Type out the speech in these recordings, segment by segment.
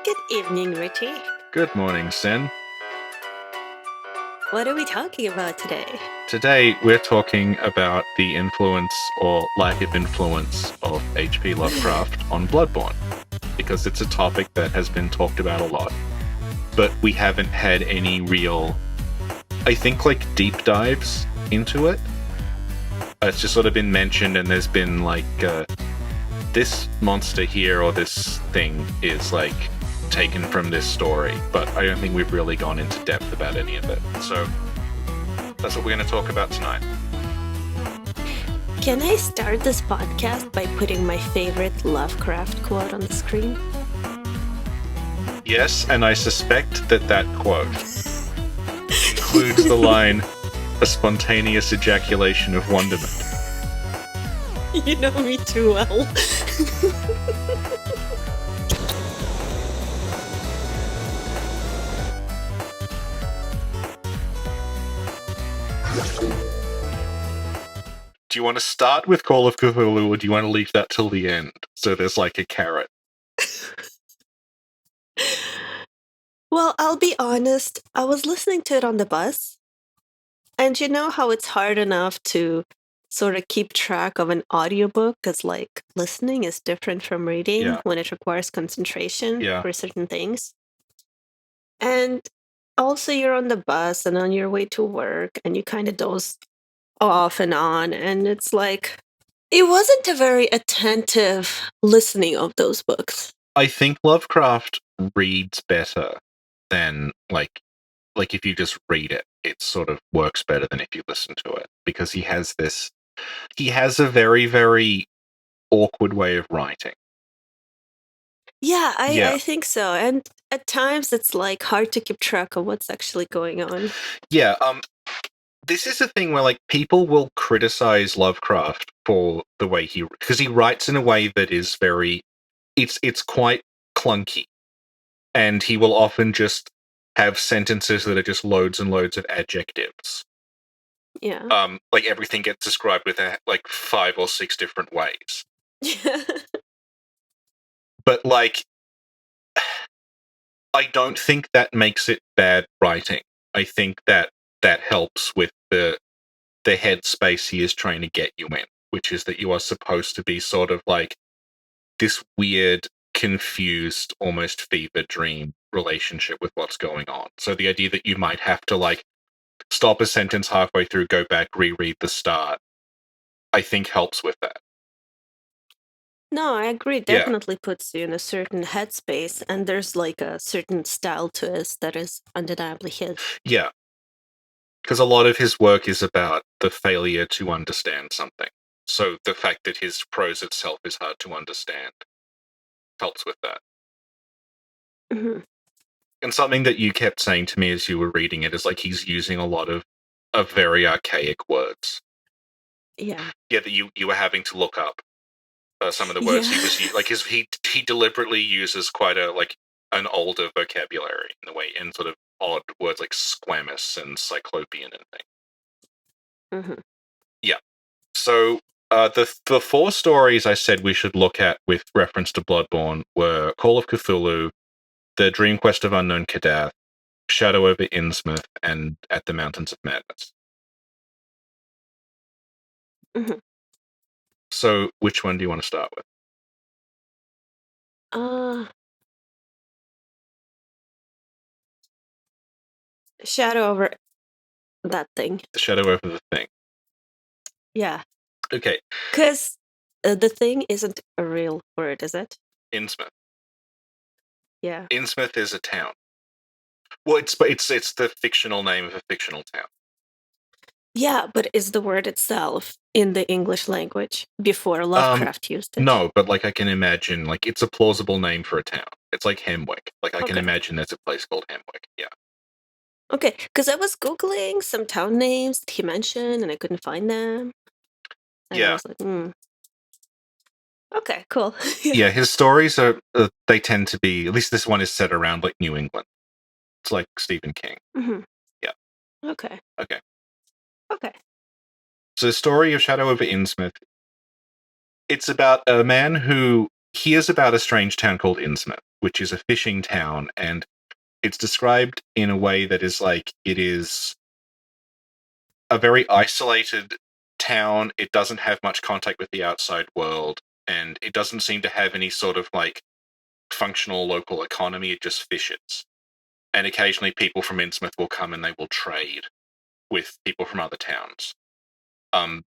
Good evening, Richie. Good morning, Sin. What are we talking about today? Today, we're talking about the influence or lack of influence of H.P. Lovecraft on Bloodborne, because it's a topic that has been talked about a lot, but we haven't had any real, I think, like, deep dives into it. It's just sort of been mentioned, and there's been, like, this monster here or this thing is, like, taken from this story, but I don't think we've really gone into depth about any of it. So that's what we're going to talk about tonight. Can I start this podcast by putting my favorite Lovecraft quote on the screen? Yes, and I suspect that quote includes the line, "a spontaneous ejaculation of wonderment." You know me too well. Do you want to start with Call of Cthulhu, or do you want to leave that till the end? So there's like a carrot. Well, I'll be honest, I was listening to it on the bus, and you know how it's hard enough to sort of keep track of an audiobook, because like listening is different from reading when it requires concentration for certain things. And also you're on the bus and on your way to work, and you kind of doze off and on, and it's like it wasn't a very attentive listening of those books. I think Lovecraft reads better than like if you just read it, it sort of works better than if you listen to it, because he has a very, very awkward way of writing. Yeah, I think so. And at times it's like hard to keep track of what's actually going on. Yeah, this is a thing where like people will criticize Lovecraft for the way because he writes in a way that is very, it's quite clunky, and he will often just have sentences that are just loads and loads of adjectives. Yeah. Like everything gets described with like 5 or 6 different ways. But like, I don't think that makes it bad writing. I think that helps with the headspace he is trying to get you in, which is that you are supposed to be sort of like this weird, confused, almost fever dream relationship with what's going on. So the idea that you might have to like stop a sentence halfway through, go back, reread the start, I think helps with that. No, I agree. Definitely puts you in a certain headspace, and there's like a certain style to it that is undeniably his. Yeah. Because a lot of his work is about the failure to understand something. So the fact that his prose itself is hard to understand helps with that. Mm-hmm. And something that you kept saying to me as you were reading it is like he's using a lot of very archaic words. Yeah. Yeah, that you were having to look up some of the words he was using. Like he deliberately uses quite an older vocabulary in the way, in sort of odd words like squamous and cyclopean and things. Mm-hmm. Yeah. So the 4 stories I said we should look at with reference to Bloodborne were Call of Cthulhu, The Dream Quest of Unknown Kadath, Shadow over Innsmouth, and At the Mountains of Madness. Mm-hmm. So which one do you want to start with? Shadow over that thing. The Shadow over the Thing. Yeah. Okay. Because the thing isn't a real word, is it? Innsmouth. Yeah. Innsmouth is a town. Well, it's the fictional name of a fictional town. Yeah, but is the word itself in the English language before Lovecraft used it? No, but like I can imagine, like it's a plausible name for a town. It's like Hemwick. Like I can imagine there's a place called Hemwick. Yeah. Okay, because I was Googling some town names that he mentioned and I couldn't find them. And I was like, okay, cool. Yeah, his stories are, they tend to be, at least this one is set around like New England. It's like Stephen King. Mm-hmm. Yeah. Okay. So the story of Shadow over Innsmouth, it's about a man who hears about a strange town called Innsmouth, which is a fishing town, and it's described in a way that is like it is a very isolated town. It doesn't have much contact with the outside world, and it doesn't seem to have any sort of like functional local economy. It just fishes. And occasionally people from Innsmouth will come and they will trade with people from other towns. And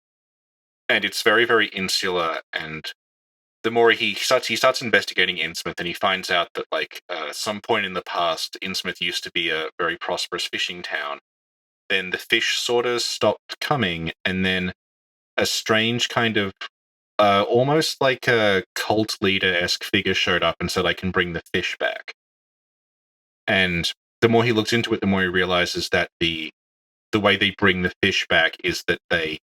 it's very, very insular, and the more he starts investigating Innsmouth, and he finds out that like some point in the past, Innsmouth used to be a very prosperous fishing town. Then the fish sort of stopped coming, and then a strange kind of almost like a cult leader-esque figure showed up and said, "I can bring the fish back." And the more he looks into it, the more he realizes that the way they bring the fish back is that they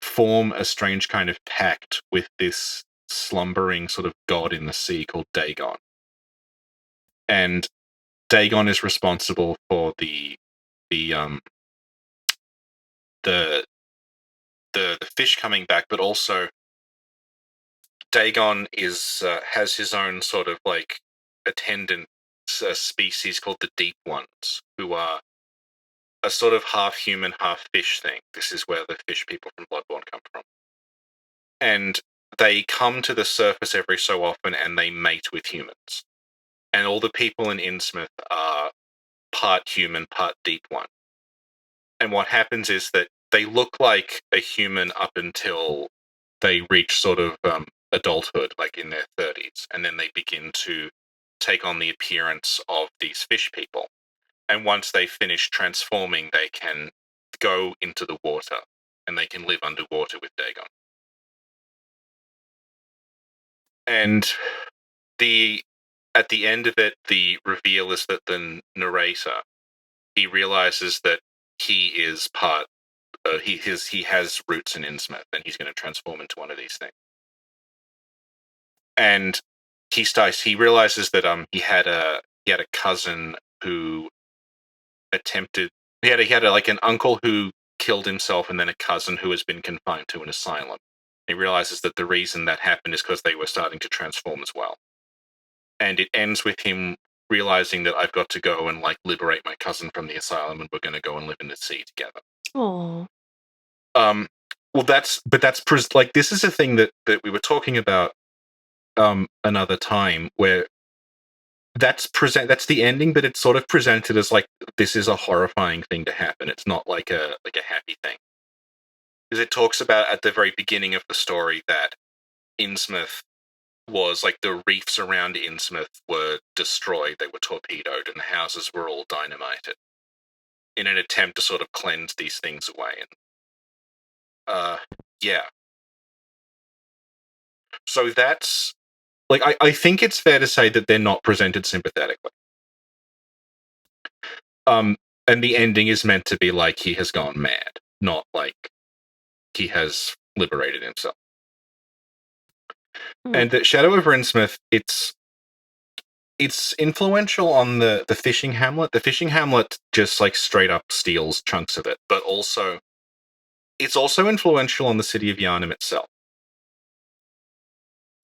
form a strange kind of pact with this slumbering sort of god in the sea called Dagon. And Dagon is responsible for the fish coming back, but also Dagon is has his own sort of like attendant species called the Deep Ones, who are a sort of half human, half fish thing. This is where the fish people from Bloodborne come from. And they come to the surface every so often and they mate with humans. And all the people in Innsmouth are part human, part Deep One. And what happens is that they look like a human up until they reach sort of adulthood, like in their 30s. And then they begin to take on the appearance of these fish people. And once they finish transforming, they can go into the water and they can live underwater with Dagon. And at the end of it, the reveal is that the narrator, he realizes that he is part. He has roots in Innsmouth, and he's going to transform into one of these things. And he realizes that he had a cousin who attempted. He had like an uncle who killed himself, and then a cousin who has been confined to an asylum. He realizes that the reason that happened is because they were starting to transform as well. And it ends with him realizing that I've got to go and like liberate my cousin from the asylum, and we're going to go and live in the sea together. Oh. Well, that's like this is a thing that we were talking about another time, where that's the ending, but it's sort of presented as like this is a horrifying thing to happen. It's not like a happy thing, because it talks about at the very beginning of the story that Innsmouth was like the reefs around Innsmouth were destroyed, they were torpedoed, and the houses were all dynamited in an attempt to sort of cleanse these things away. And yeah. So that's like I think it's fair to say that they're not presented sympathetically. And the ending is meant to be like he has gone mad, not like he has liberated himself. And the Shadow over Innsmouth, it's influential on the fishing hamlet. The fishing hamlet just like straight up steals chunks of it, but also it's also influential on the city of Yharnam itself.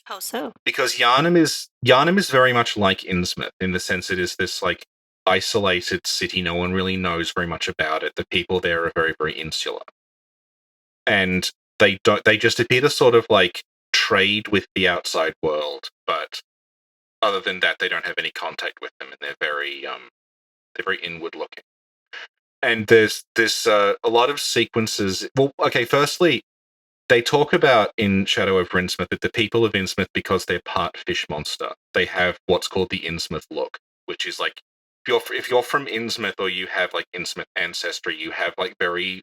How so? Because Yharnam is very much like Innsmouth in the sense it is this like isolated city. No one really knows very much about it. The people there are very, very insular, and they just appear to sort of like trade with the outside world, but other than that, they don't have any contact with them, and they're very inward looking. And there's a lot of sequences. Well, okay, firstly, they talk about in Shadow over Innsmouth that the people of Innsmouth, because they're part fish monster, they have what's called the Innsmouth look, which is like if you're from Innsmouth or you have like Innsmouth ancestry, you have like very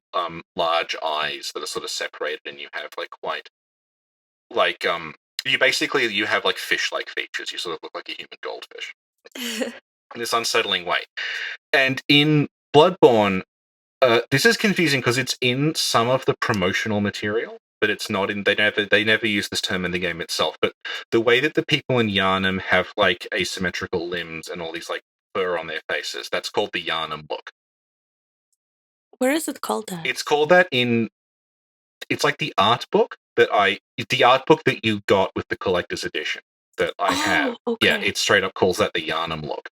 large eyes that are sort of separated, and you have like quite like you have like fish-like features. You sort of look like a human goldfish in this unsettling way. And in Bloodborne, this is confusing because it's in some of the promotional material, but it's not in. They never use this term in the game itself. But the way that the people in Yharnam have like asymmetrical limbs and all these like fur on their faces, that's called the Yharnam look. Where is it called that? It's called that in. It's like the art book that you got with the collector's edition. that I have, okay. it straight up calls that the Yharnam look.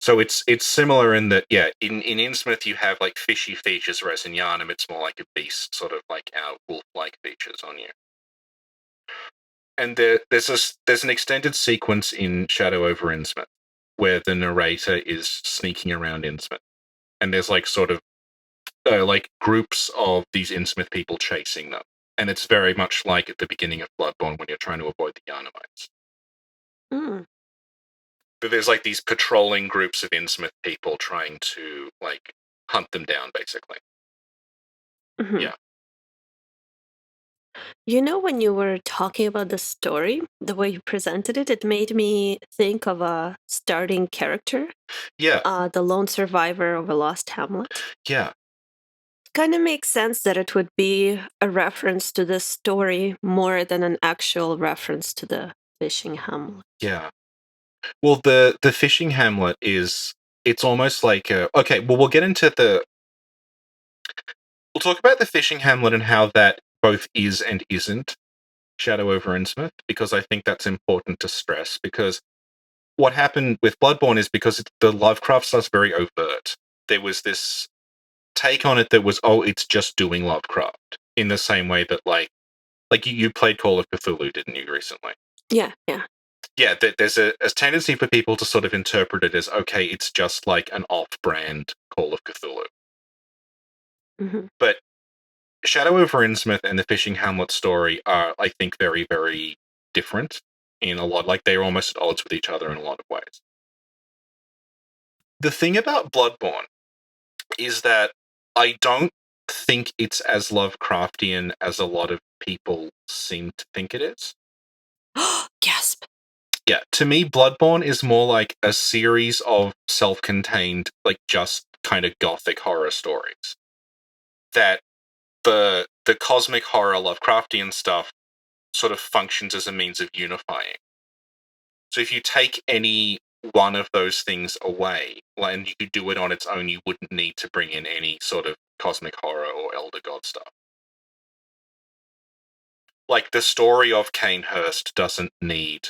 So it's similar in that, in Innsmouth you have like fishy features, whereas in Yharnam it's more like a beast, sort of like our wolf-like features on you. And there's an extended sequence in Shadow over Innsmouth where the narrator is sneaking around Innsmouth, and there's like sort of like groups of these Innsmouth people chasing them, and it's very much like at the beginning of Bloodborne when you're trying to avoid the Yharnamites. Mm. But there's like these patrolling groups of Innsmouth people trying to like hunt them down, basically. Mhm. Yeah. You know, when you were talking about the story, the way you presented it, it made me think of a starting character, Yeah. the lone survivor of a lost hamlet. Yeah. Kind of makes sense that it would be a reference to the story more than an actual reference to the fishing hamlet. Yeah. Well, the fishing hamlet it's almost like okay, well we'll get into we'll talk about the fishing hamlet and how that both is and isn't Shadow over Innsmouth, because I think that's important to stress, because what happened with Bloodborne is because the Lovecraft stuff's very overt. There was this take on it that was, it's just doing Lovecraft, in the same way that like you played Call of Cthulhu, didn't you, recently? Yeah. Yeah, there's a tendency for people to sort of interpret it as, okay, it's just like an off-brand Call of Cthulhu. Mm-hmm. But Shadow over Innsmouth and the Fishing Hamlet story are, I think, very, very different in a lot. Like, they're almost at odds with each other in a lot of ways. The thing about Bloodborne is that I don't think it's as Lovecraftian as a lot of people seem to think it is. Gasp. Yeah, to me, Bloodborne is more like a series of self-contained, like, just kind of gothic horror stories. That the cosmic horror Lovecraftian stuff sort of functions as a means of unifying. So if you take any one of those things away, and you could do it on its own, you wouldn't need to bring in any sort of cosmic horror or Elder God stuff. Like, the story of Cainhurst doesn't need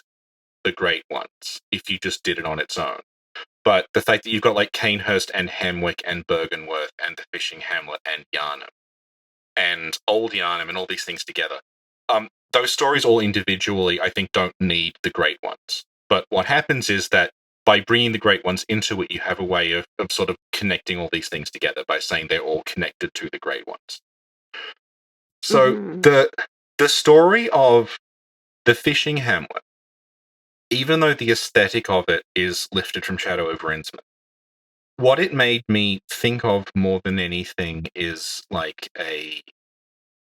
the Great Ones if you just did it on its own. But the fact that you've got like Cainhurst and Hemwick and Bergenworth and the Fishing Hamlet and Yharnam and Old Yharnam and all these things together, those stories all individually, I think, don't need the Great Ones. But what happens is that by bringing the Great Ones into it, you have a way of sort of connecting all these things together by saying they're all connected to the Great Ones. So the story of the Fishing Hamlet, even though the aesthetic of it is lifted from Shadow over Innsmouth, what it made me think of more than anything is like a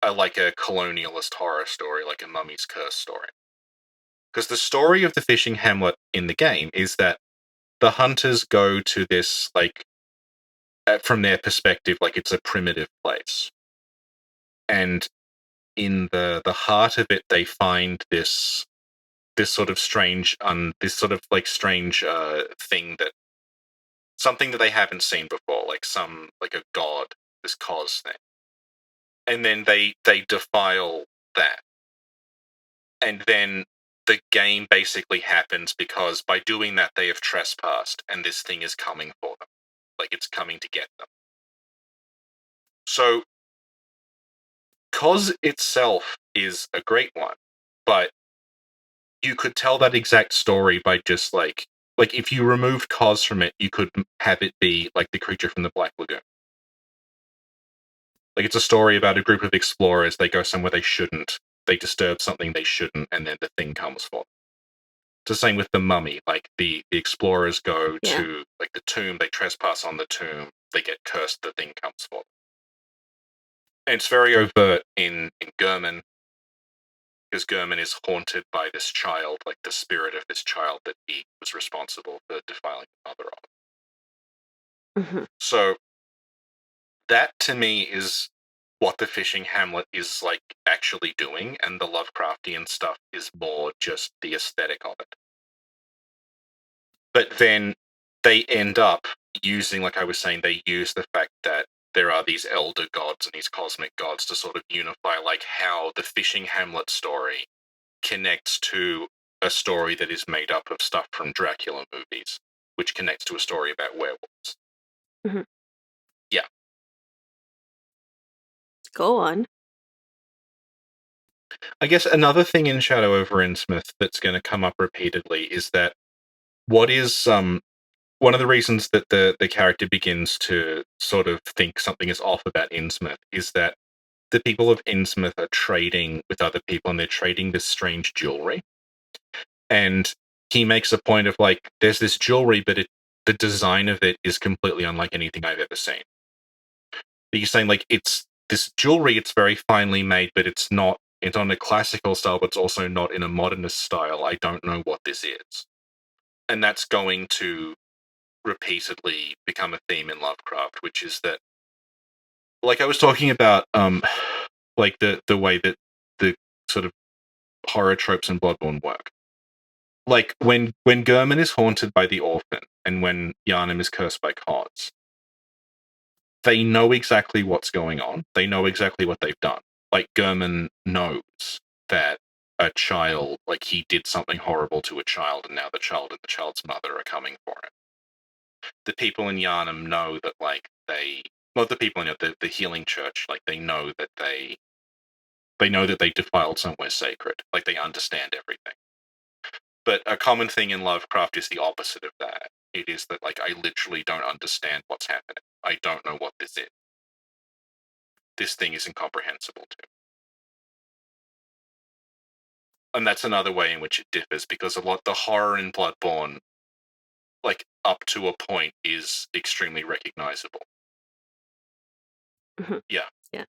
colonialist horror story, like a Mummy's Curse story. Because the story of the Fishing Hamlet in the game is that the hunters go to this, like, from their perspective, like it's a primitive place. And in the heart of it, they find this sort of strange, strange thing, that something that they haven't seen before, like a god, this cause thing. And then they defile that. And then the game basically happens because by doing that, they have trespassed, and this thing is coming for them. Like, it's coming to get them. So, Cos itself is a great one, but you could tell that exact story by just, like if you removed Cos from it, you could have it be like the creature from the Black Lagoon. Like, it's a story about a group of explorers, they go somewhere they shouldn't, they disturb something they shouldn't, and then the thing comes for them. It's the same with the Mummy. Like, the explorers go to, like, the tomb, they trespass on the tomb, they get cursed, the thing comes for them. And it's very overt in Gurman, because Gurman is haunted by this child, like the spirit of this child that he was responsible for defiling the mother of. Mm-hmm. So, that to me is what the Fishing Hamlet is, like, actually doing, and the Lovecraftian stuff is more just the aesthetic of it. But then they end up using, like I was saying, they use the fact that there are these elder gods and these cosmic gods to sort of unify, like, how the Fishing Hamlet story connects to a story that is made up of stuff from Dracula movies, which connects to a story about werewolves. Mhm. Yeah. Go on. I guess another thing in Shadow over Innsmouth that's going to come up repeatedly is that what is one of the reasons that the character begins to sort of think something is off about Innsmouth is that the people of Innsmouth are trading with other people, and they're trading this strange jewelry. And he makes a point of like, there's this jewelry, but the design of it is completely unlike anything I've ever seen. He's saying like, it's this jewelry, it's very finely made, but it's not in a classical style, but it's also not in a modernist style. I don't know what this is. And that's going to repeatedly become a theme in Lovecraft, which is that, like I was talking about, like the way that the sort of horror tropes in Bloodborne work. Like when Gurman is haunted by the orphan, and when Yharnam is cursed by Koz, they know exactly what's going on. They know exactly what they've done. Like Gurman knows that a child, like he did something horrible to a child, and now the child and the child's mother are coming for him. The people in Yharnam know that, like, not the people in the healing church, like they know that they know that they defiled somewhere sacred. Like they understand everything. But a common thing in Lovecraft is the opposite of that. It is that, like, I literally don't understand what's happening. I don't know what this is. This thing is incomprehensible to me. And that's another way in which it differs, because the horror in Bloodborne, like, up to a point, is extremely recognizable. Yeah. Yeah.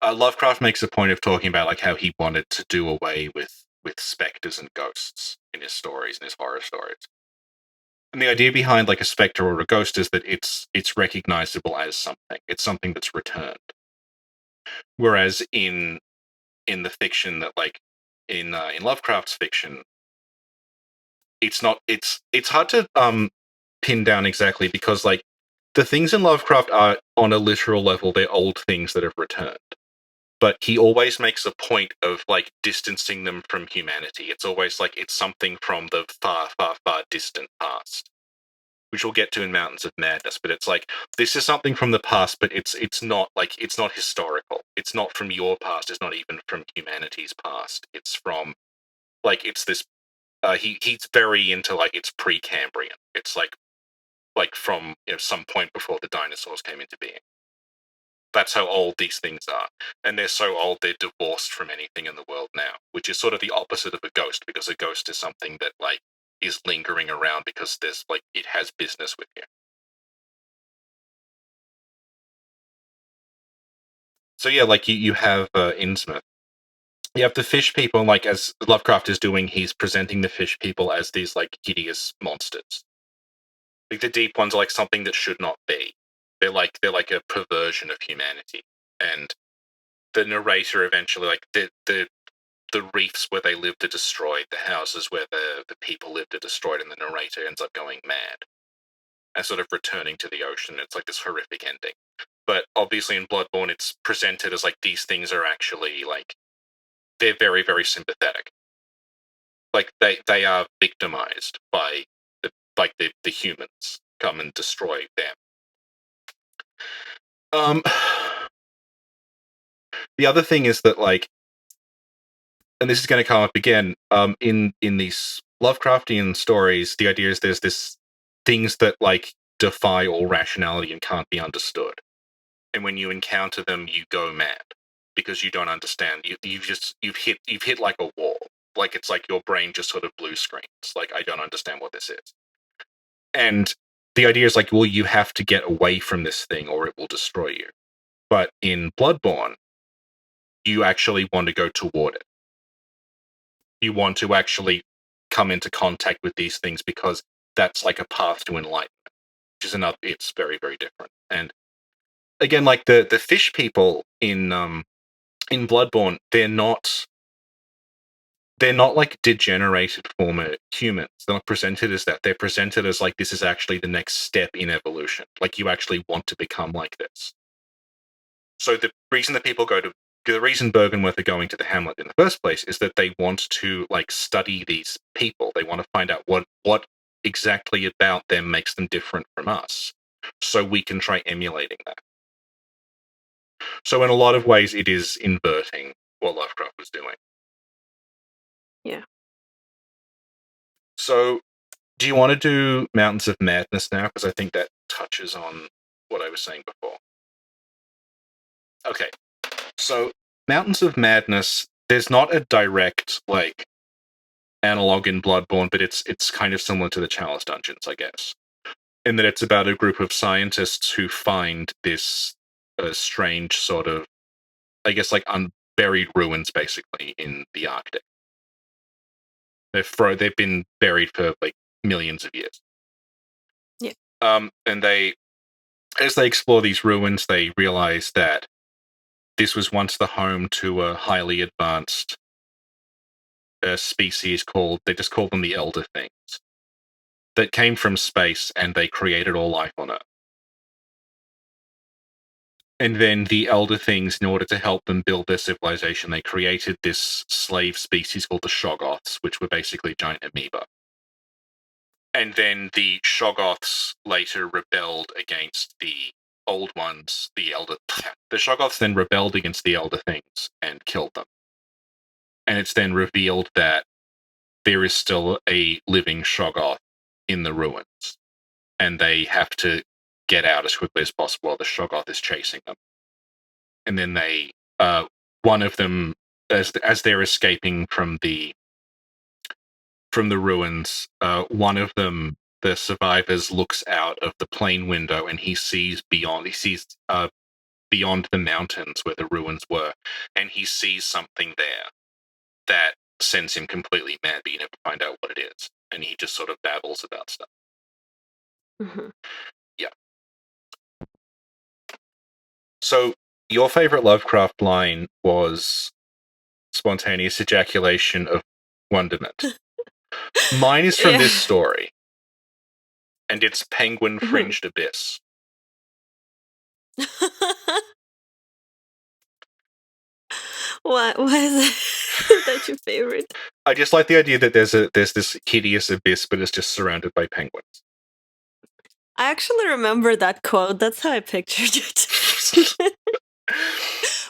Lovecraft makes a point of talking about, like, how he wanted to do away with specters and ghosts in his stories, in his horror stories. And the idea behind, like, a specter or a ghost is that it's recognizable as something. It's something that's returned. Whereas in the fiction that, like, in Lovecraft's fiction, it's not. It's hard to pin down exactly, because, like, the things in Lovecraft are, on a literal level, they're old things that have returned. But he always makes a point of, like, distancing them from humanity. It's always like it's something from the far, far, far distant past, which we'll get to in Mountains of Madness. But it's like, this is something from the past, but it's not like, it's not historical. It's not from your past. It's not even from humanity's past. It's from, like, it's this. He's very into, like, it's Precambrian. It's like from, some point before the dinosaurs came into being. That's how old these things are. And they're so old, they're divorced from anything in the world now, which is sort of the opposite of a ghost, because a ghost is something that, like, is lingering around because there's, like, it has business with you. So yeah, like, you have Innsmouth. You have the fish people, and, like, as Lovecraft is doing, he's presenting the fish people as these, like, hideous monsters. Like, the deep ones are like something that should not be. They're like a perversion of humanity. And the narrator eventually, like, the reefs where they lived are destroyed, the houses where the people lived are destroyed, and the narrator ends up going mad and sort of returning to the ocean. It's like this horrific ending. But obviously in Bloodborne, it's presented as like these things are actually, like, they're very, very sympathetic. Like they are victimized by the humans come and destroy them. The other thing is that, like, and this is going to come up again, in these Lovecraftian stories, the idea is there's this things that, like, defy all rationality and can't be understood. And when you encounter them, you go mad because you don't understand. You've hit like a wall. Like, it's like your brain just sort of blue screens. Like, I don't understand what this is. And the idea is like, well, you have to get away from this thing or it will destroy you. But in Bloodborne, you actually want to go toward it. You want to actually come into contact with these things because that's like a path to enlightenment, which is it's very, very different. And again, like the fish people in Bloodborne, they're not like degenerated former humans. They're not presented as that. They're presented as like, this is actually the next step in evolution. Like, you actually want to become like this. So the reason that people go to the reason Bergenworth are going to the Hamlet in the first place is that they want to like study these people. They want to find out what exactly about them makes them different from us, so we can try emulating that. So in a lot of ways, it is inverting what Lovecraft was doing. Yeah. So, do you want to do Mountains of Madness now? Because I think that touches on what I was saying before. Okay. So, Mountains of Madness, there's not a direct, like, analog in Bloodborne, but it's kind of similar to the Chalice Dungeons, I guess. In that it's about a group of scientists who find this strange sort of, I guess, like, unburied ruins, basically, in the Arctic. They've been buried for, like, millions of years. Yeah. And as they explore these ruins, they realize that this was once the home to a highly advanced species they just call them the Elder Things, that came from space and they created all life on Earth. And then the Elder Things, in order to help them build their civilization, they created this slave species called the Shoggoths, which were basically giant amoeba. And then the Shoggoths later rebelled against the old ones, the Shoggoths then rebelled against the Elder Things and killed them. And it's then revealed that there is still a living Shoggoth in the ruins, and they have to get out as quickly as possible while the Shoggoth is chasing them. And then one of them, as they're escaping from the ruins, one of them, the survivors, looks out of the plane window and he sees beyond the mountains where the ruins were, and he sees something there that sends him completely mad, but you never find out what it is, and he just sort of babbles about stuff. Mm-hmm. Yeah. So your favorite Lovecraft line was spontaneous ejaculation of wonderment. Mine is from this story, and it's Penguin Fringed Abyss. Why is that your favorite? I just like the idea that there's this hideous abyss, but it's just surrounded by penguins. I actually remember that quote. That's how I pictured it.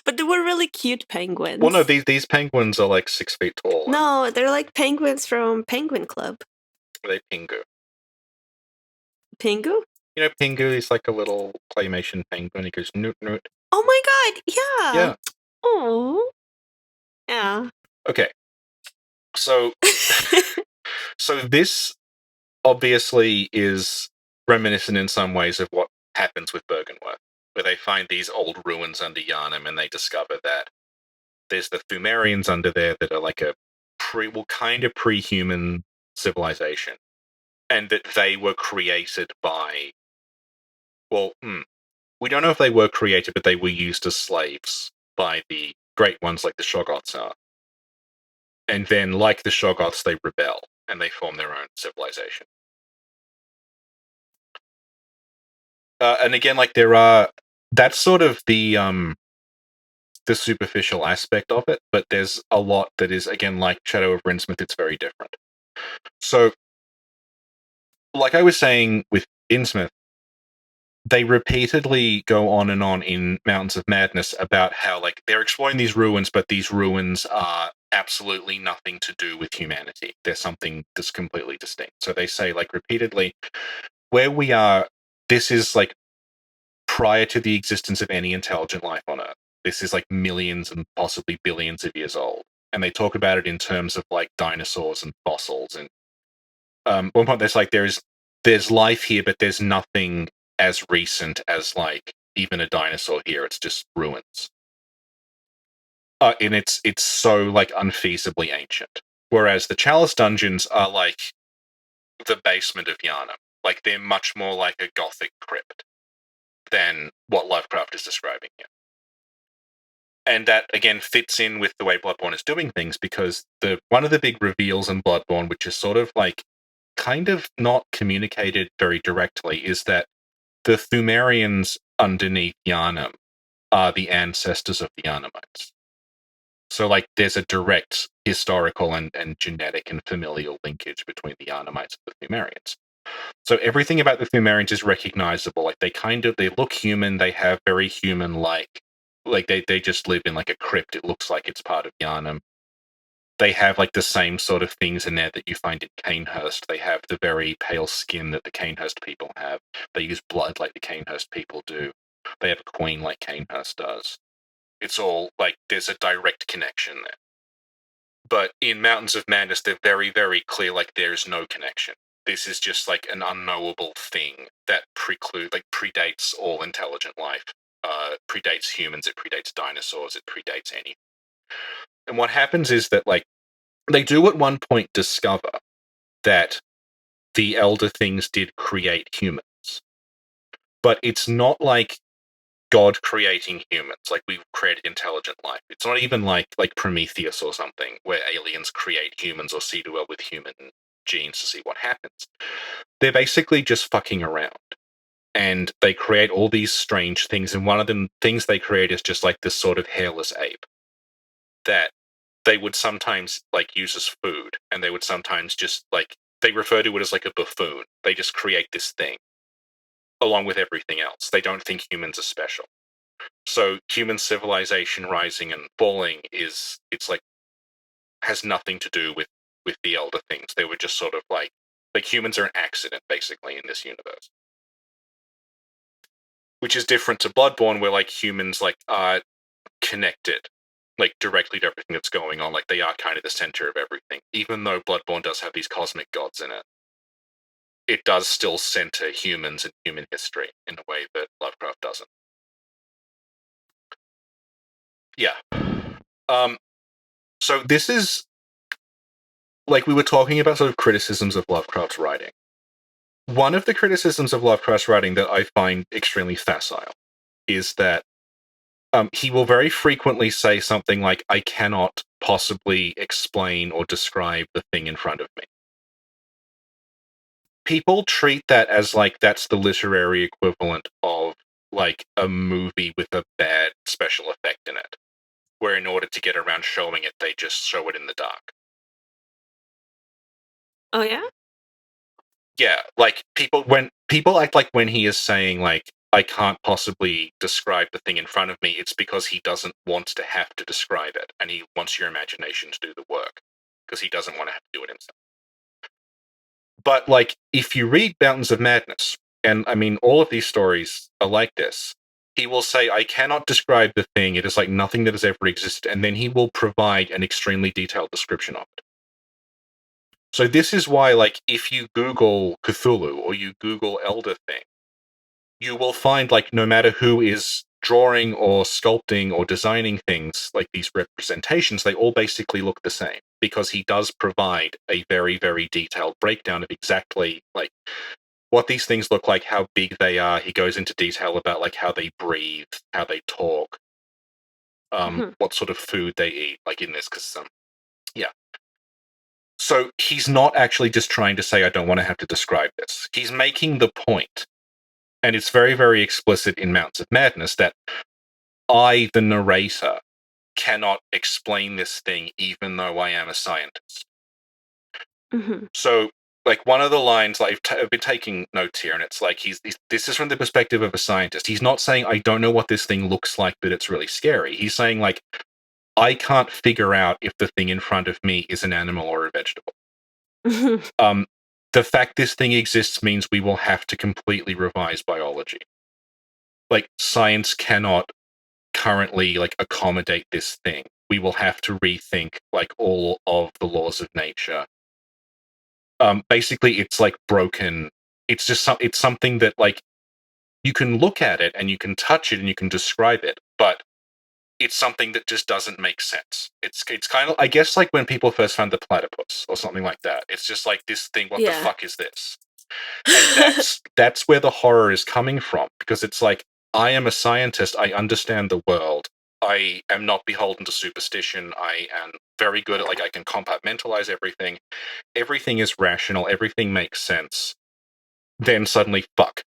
But they were really cute penguins. Well, no, these penguins are like 6 feet tall. No, they're like penguins from Penguin Club. Are they Pingu? Pingu? You know, Pingu is like a little claymation penguin. He goes, noot, noot. Oh my god, yeah. Yeah. Oh. Yeah. Okay. So, so this obviously is reminiscent in some ways of what happens with Bergenworth, where they find these old ruins under Yharnam and they discover that there's the Pthumerians under there that are like a kind of pre-human civilization, and that they were created by, we don't know if they were created, but they were used as slaves by the great ones like the Shoggoths are. And then, like the Shoggoths, they rebel and they form their own civilization. And again, like that's sort of the superficial aspect of it, but there's a lot that is, again, like Shadow of Rinsmith, it's very different. So, like I was saying with Innsmouth, they repeatedly go on and on in Mountains of Madness about how, like, they're exploring these ruins, but these ruins are absolutely nothing to do with humanity. They're something that's completely distinct. So they say, like, repeatedly, where we are, this is, like, prior to the existence of any intelligent life on Earth. This is, like, millions and possibly billions of years old. And they talk about it in terms of, like, dinosaurs and fossils. And one point, there's, like, there's life here, but there's nothing as recent as, like, even a dinosaur here. It's just ruins. And it's so, like, unfeasibly ancient. Whereas the Chalice Dungeons are, like, the basement of Yharnam. Like, they're much more like a gothic crypt than what Lovecraft is describing here. And that, again, fits in with the way Bloodborne is doing things, because one of the big reveals in Bloodborne, which is sort of, like, kind of not communicated very directly, is that the Pthumerians underneath Yharnam are the ancestors of the Yharnamites. So, like, there's a direct historical and genetic and familial linkage between the Arnhemites and the Pthumerians. So everything about the Pthumerians is recognizable. Like, they look human. They have very human-like, like they just live in like a crypt. It looks like it's part of Yharnam. They have like the same sort of things in there that you find in Canehurst. They have the very pale skin that the Canehurst people have. They use blood like the Canehurst people do. They have a queen like Canehurst does. It's all like there's a direct connection there. But in Mountains of Madness, they're very, very clear, like there's no connection. This is just like an unknowable thing that predates all intelligent life. Predates humans, it predates dinosaurs, it predates anything. And what happens is that, like, they do at one point discover that the Elder Things did create humans. But it's not like God creating humans, like we've created intelligent life. It's not even like Prometheus or something, where aliens create humans or see well with human genes to see what happens. They're basically just fucking around. And they create all these strange things, and one of them things they create is just like this sort of hairless ape that they would sometimes like use as food, and they would sometimes just like they refer to it as like a buffoon. They just create this thing along with everything else. They don't think humans are special. So human civilization rising and falling it's like has nothing to do with the Elder Things. They were just sort of like humans are an accident basically in this universe. Which is different to Bloodborne, where like humans like are connected like directly to everything that's going on. Like they are kind of the center of everything. Even though Bloodborne does have these cosmic gods in it, it does still center humans and human history in a way that Lovecraft doesn't. Yeah. So this is like we were talking about sort of criticisms of Lovecraft's writing. One of the criticisms of Lovecraft's writing that I find extremely facile is that he will very frequently say something like, I cannot possibly explain or describe the thing in front of me. People treat that as like that's the literary equivalent of like a movie with a bad special effect in it, where in order to get around showing it, they just show it in the dark. Oh, yeah? Yeah, like when people act like when he is saying like I can't possibly describe the thing in front of me, it's because he doesn't want to have to describe it, and he wants your imagination to do the work, because he doesn't want to have to do it himself. But like if you read Mountains of Madness, and I mean all of these stories are like this, he will say, I cannot describe the thing, it is like nothing that has ever existed, and then he will provide an extremely detailed description of it. So this is why, like, if you Google Cthulhu or you Google Elder Thing, you will find, like, no matter who is drawing or sculpting or designing things like these representations, they all basically look the same, because he does provide a very, very detailed breakdown of exactly, like, what these things look like, how big they are. He goes into detail about, like, how they breathe, how they talk, what sort of food they eat, like in this, because, yeah. So he's not actually just trying to say, I don't want to have to describe this. He's making the point, and it's very, very explicit in Mountains of Madness, that I, the narrator, cannot explain this thing even though I am a scientist. Mm-hmm. So, like, one of the lines, like, I've been taking notes here, and it's like, this is from the perspective of a scientist. He's not saying, I don't know what this thing looks like, but it's really scary. He's saying, like, I can't figure out if the thing in front of me is an animal or a vegetable. The fact this thing exists means we will have to completely revise biology. Like, science cannot currently, like, accommodate this thing. We will have to rethink, like, all of the laws of nature. Basically, it's, like, broken. It's just it's something that, like, you can look at it and you can touch it and you can describe it, but it's something that just doesn't make sense. It's kind of, I guess, like when people first found the platypus or something like that. It's just like this thing, what the fuck is this? And that's where the horror is coming from, because it's like, I am a scientist, I understand the world, I am not beholden to superstition, I am very good at, like, I can compartmentalize everything, everything is rational, everything makes sense. Then suddenly, fuck.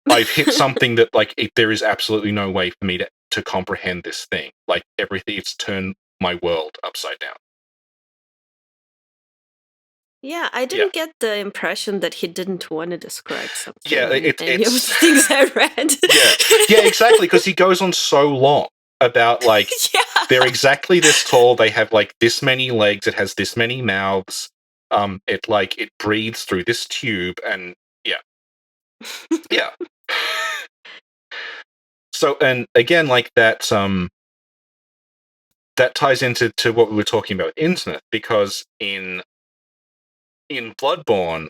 I've hit something that, like, there is absolutely no way for me to comprehend this thing. Like, everything, it's turned my world upside down. Yeah, I didn't get the impression that he didn't want to describe something. Yeah, any of the things I read. Yeah, exactly, because he goes on so long about, like, they're exactly this tall, they have, like, this many legs, it has this many mouths, it breathes through this tube, and yeah. Yeah. So, and again, like, that ties into what we were talking about with Innsmouth, because in Bloodborne,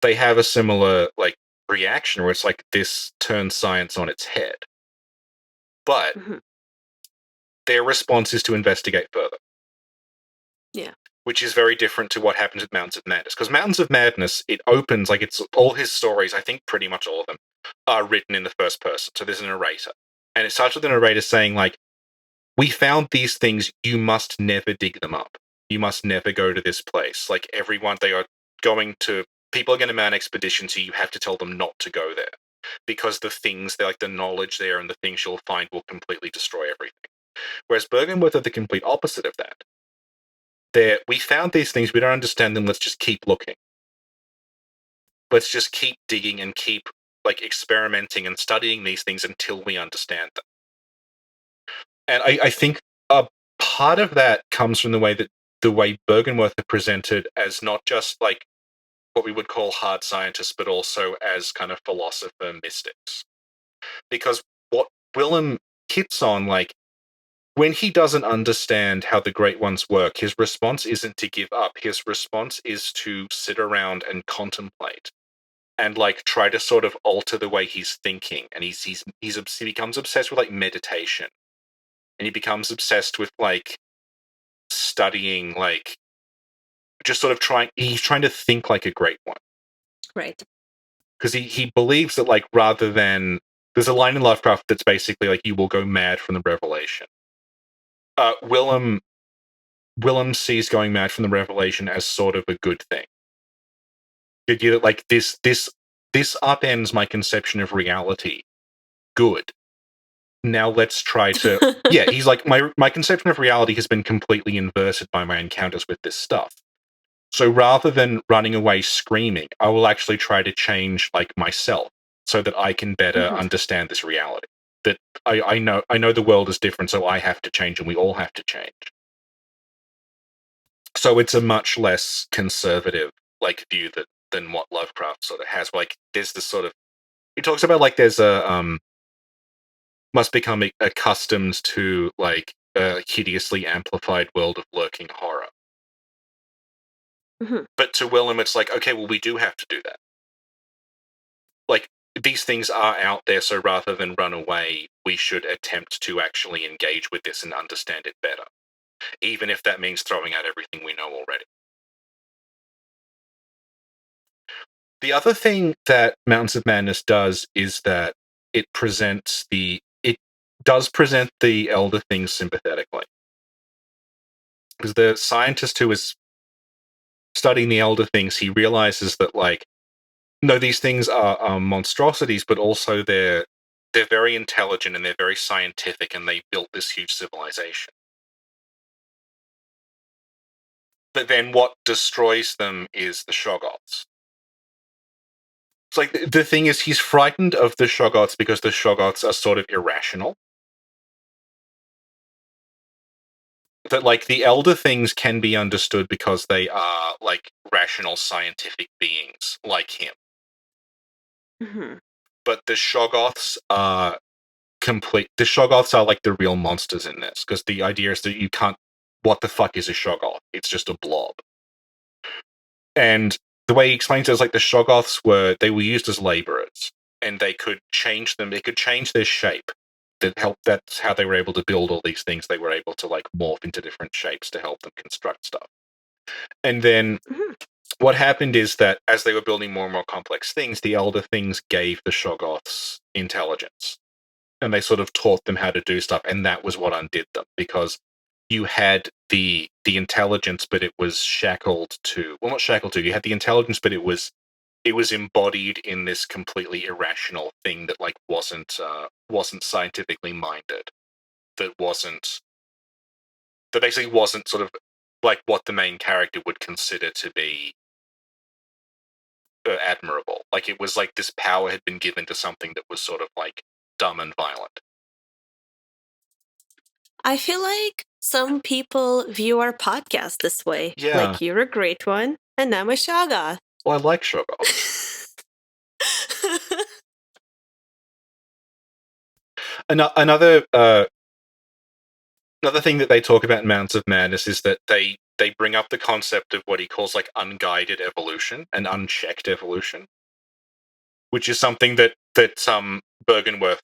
they have a similar, like, reaction where it's like, this turns science on its head. But their response is to investigate further. Yeah. Which is very different to what happens with Mountains of Madness. Because Mountains of Madness, it opens, like, it's all his stories, I think pretty much all of them, are written in the first person. So there's a narrator. And it starts with the narrator saying, like, we found these things, you must never dig them up. You must never go to this place. Like, everyone, people are going to man expeditions, so you have to tell them not to go there. Because the things, like, the knowledge there and the things you'll find will completely destroy everything. Whereas Bergenworth are the complete opposite of that. We found these things, we don't understand them, let's just keep looking. Let's just keep digging and keep, like, experimenting and studying these things until we understand them. And I think a part of that comes from the way Bergenworth are presented as not just, like, what we would call hard scientists, but also as kind of philosopher mystics. Because what Willem hits on, like, when he doesn't understand how the Great Ones work, his response isn't to give up. His response is to sit around and contemplate and, like, try to sort of alter the way he's thinking. And he becomes obsessed with, like, meditation. And he becomes obsessed with, like, studying, like, just sort of he's trying to think like a Great One. Right. Because he believes that, like, rather than, there's a line in Lovecraft that's basically like, you will go mad from the revelation. Willem sees going mad from the revelation as sort of a good thing. Like, this upends my conception of reality. Good. Now let's try to... Yeah, he's like, my conception of reality has been completely inverted by my encounters with this stuff. So rather than running away screaming, I will actually try to change, like, myself so that I can better understand this reality. That I know the world is different, so I have to change, and we all have to change. So it's a much less conservative, like, view than what Lovecraft sort of has. Like, there's this sort of... He talks about, like, there's a... must become accustomed to, like, a hideously amplified world of lurking horror. But to Willem, it's like, okay, well, we do have to do that. Like, these things are out there, so rather than run away, we should attempt to actually engage with this and understand it better. Even if that means throwing out everything we know already. The other thing that Mountains of Madness does is that it does present the Elder Things sympathetically. Because the scientist who is studying the Elder Things, he realizes that, like, no, these things are monstrosities, but also they're very intelligent and they're very scientific, and they built this huge civilization. But then what destroys them is the Shoggoths. It's like, the thing is, he's frightened of the Shoggoths because the Shoggoths are sort of irrational. That, like, the Elder Things can be understood because they are, like, rational scientific beings like him. But the Shoggoths are the Shoggoths are, like, the real monsters in this, because the idea is that you can't... What the fuck is a Shoggoth? It's just a blob. And the way he explains it is, like, the Shoggoths were used as laborers, and they could change their shape. That's how they were able to build all these things. They were able to, like, morph into different shapes to help them construct stuff. And then what happened is that as they were building more and more complex things, the Elder Things gave the Shoggoths intelligence. And they sort of taught them how to do stuff, and that was what undid them, because you had the intelligence, but it was shackled to... Well, not shackled to, you had the intelligence, but it was it was embodied in this completely irrational thing that like wasn't scientifically minded, that basically wasn't sort of like what the main character would consider to be admirable. Like it was like this power had been given to something that was sort of like dumb and violent. I feel like some people view our podcast this way. Yeah. Like, you're a great one, and I'm a Shoggoth. Well, I like Shoggoths. Another thing that they talk about in Mountains of Madness is that they bring up the concept of what he calls like unguided evolution and unchecked evolution, which is something that Bergenworth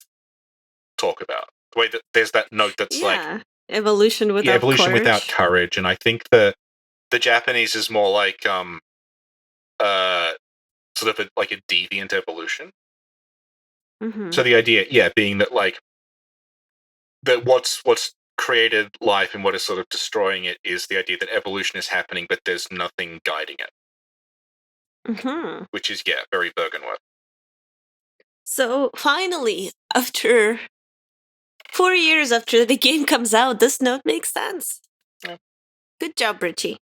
talk about. The way that there's that note that's like evolution without evolution courage. without courage, and I think the Japanese is more like sort of like a deviant evolution. Mm-hmm. So the idea, being that like that what's created life and what is sort of destroying it is the idea that evolution is happening, but there's nothing guiding it. Mm-hmm. Which is very Bergenworth. So finally, after 4 years after the game comes out, this note makes sense. Yeah. Good job, Richie.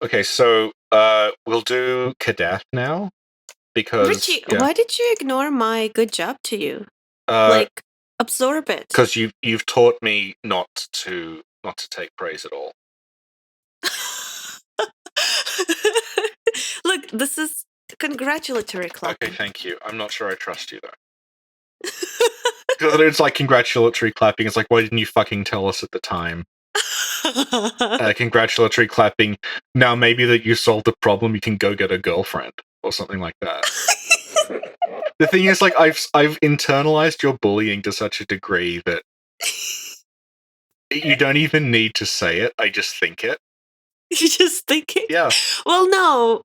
Okay, so we'll do Kadath now, because Richie, why did you ignore my good job to you? Like, absorb it. Because you've taught me not to take praise at all. Look, this is congratulatory clapping. Okay, thank you. I'm not sure I trust you though. Because it's like congratulatory clapping. It's like, why didn't you fucking tell us at the time? Congratulatory clapping. Now maybe that you solved the problem, you can go get a girlfriend or something like that. The thing is, like, I've internalized your bullying to such a degree that you don't even need to say it. I just think it. You just think it? Yeah. Well, no.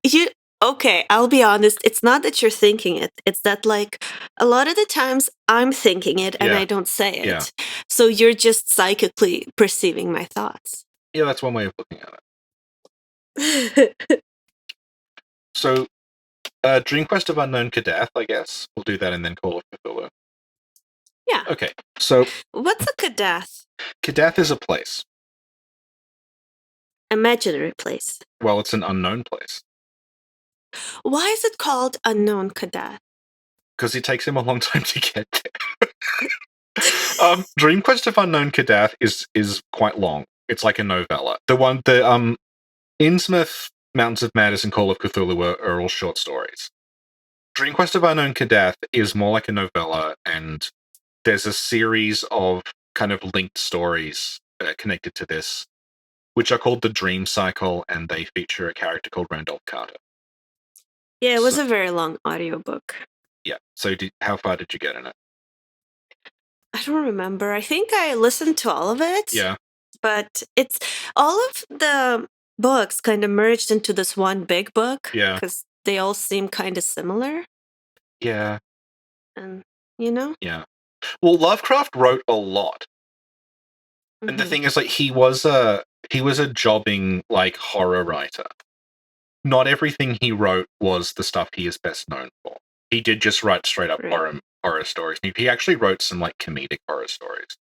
Okay, I'll be honest. It's not that you're thinking it. It's that, like, a lot of the times I'm thinking it and I don't say it. Yeah. So you're just psychically perceiving my thoughts. Yeah, that's one way of looking at it. So, Dream Quest of Unknown Kadath, I guess. We'll do that and then Call of Cthulhu. Yeah. Okay, so... What's a Kadath? Kadath is a place. Imaginary place. Well, it's an unknown place. Why is it called Unknown Kadath? Because it takes him a long time to get there. Dream Quest of Unknown Kadath is quite long. It's like a novella. Innsmouth, Mountains of Madness, and Call of Cthulhu are all short stories. Dream Quest of Unknown Kadath is more like a novella, and there's a series of kind of linked stories connected to this, which are called the Dream Cycle, and they feature a character called Randolph Carter. Yeah, it was a very long audiobook. Yeah. So how far did you get in it? I don't remember. I think I listened to all of it. Yeah. But it's all of the books kind of merged into this one big book. Yeah. Because they all seem kind of similar. Yeah. And, you know? Yeah. Well, Lovecraft wrote a lot. Mm-hmm. And the thing is, like, he was a jobbing, like, horror writer. Not everything he wrote was the stuff he is best known for. He did just write straight up horror stories. He actually wrote some like comedic horror stories.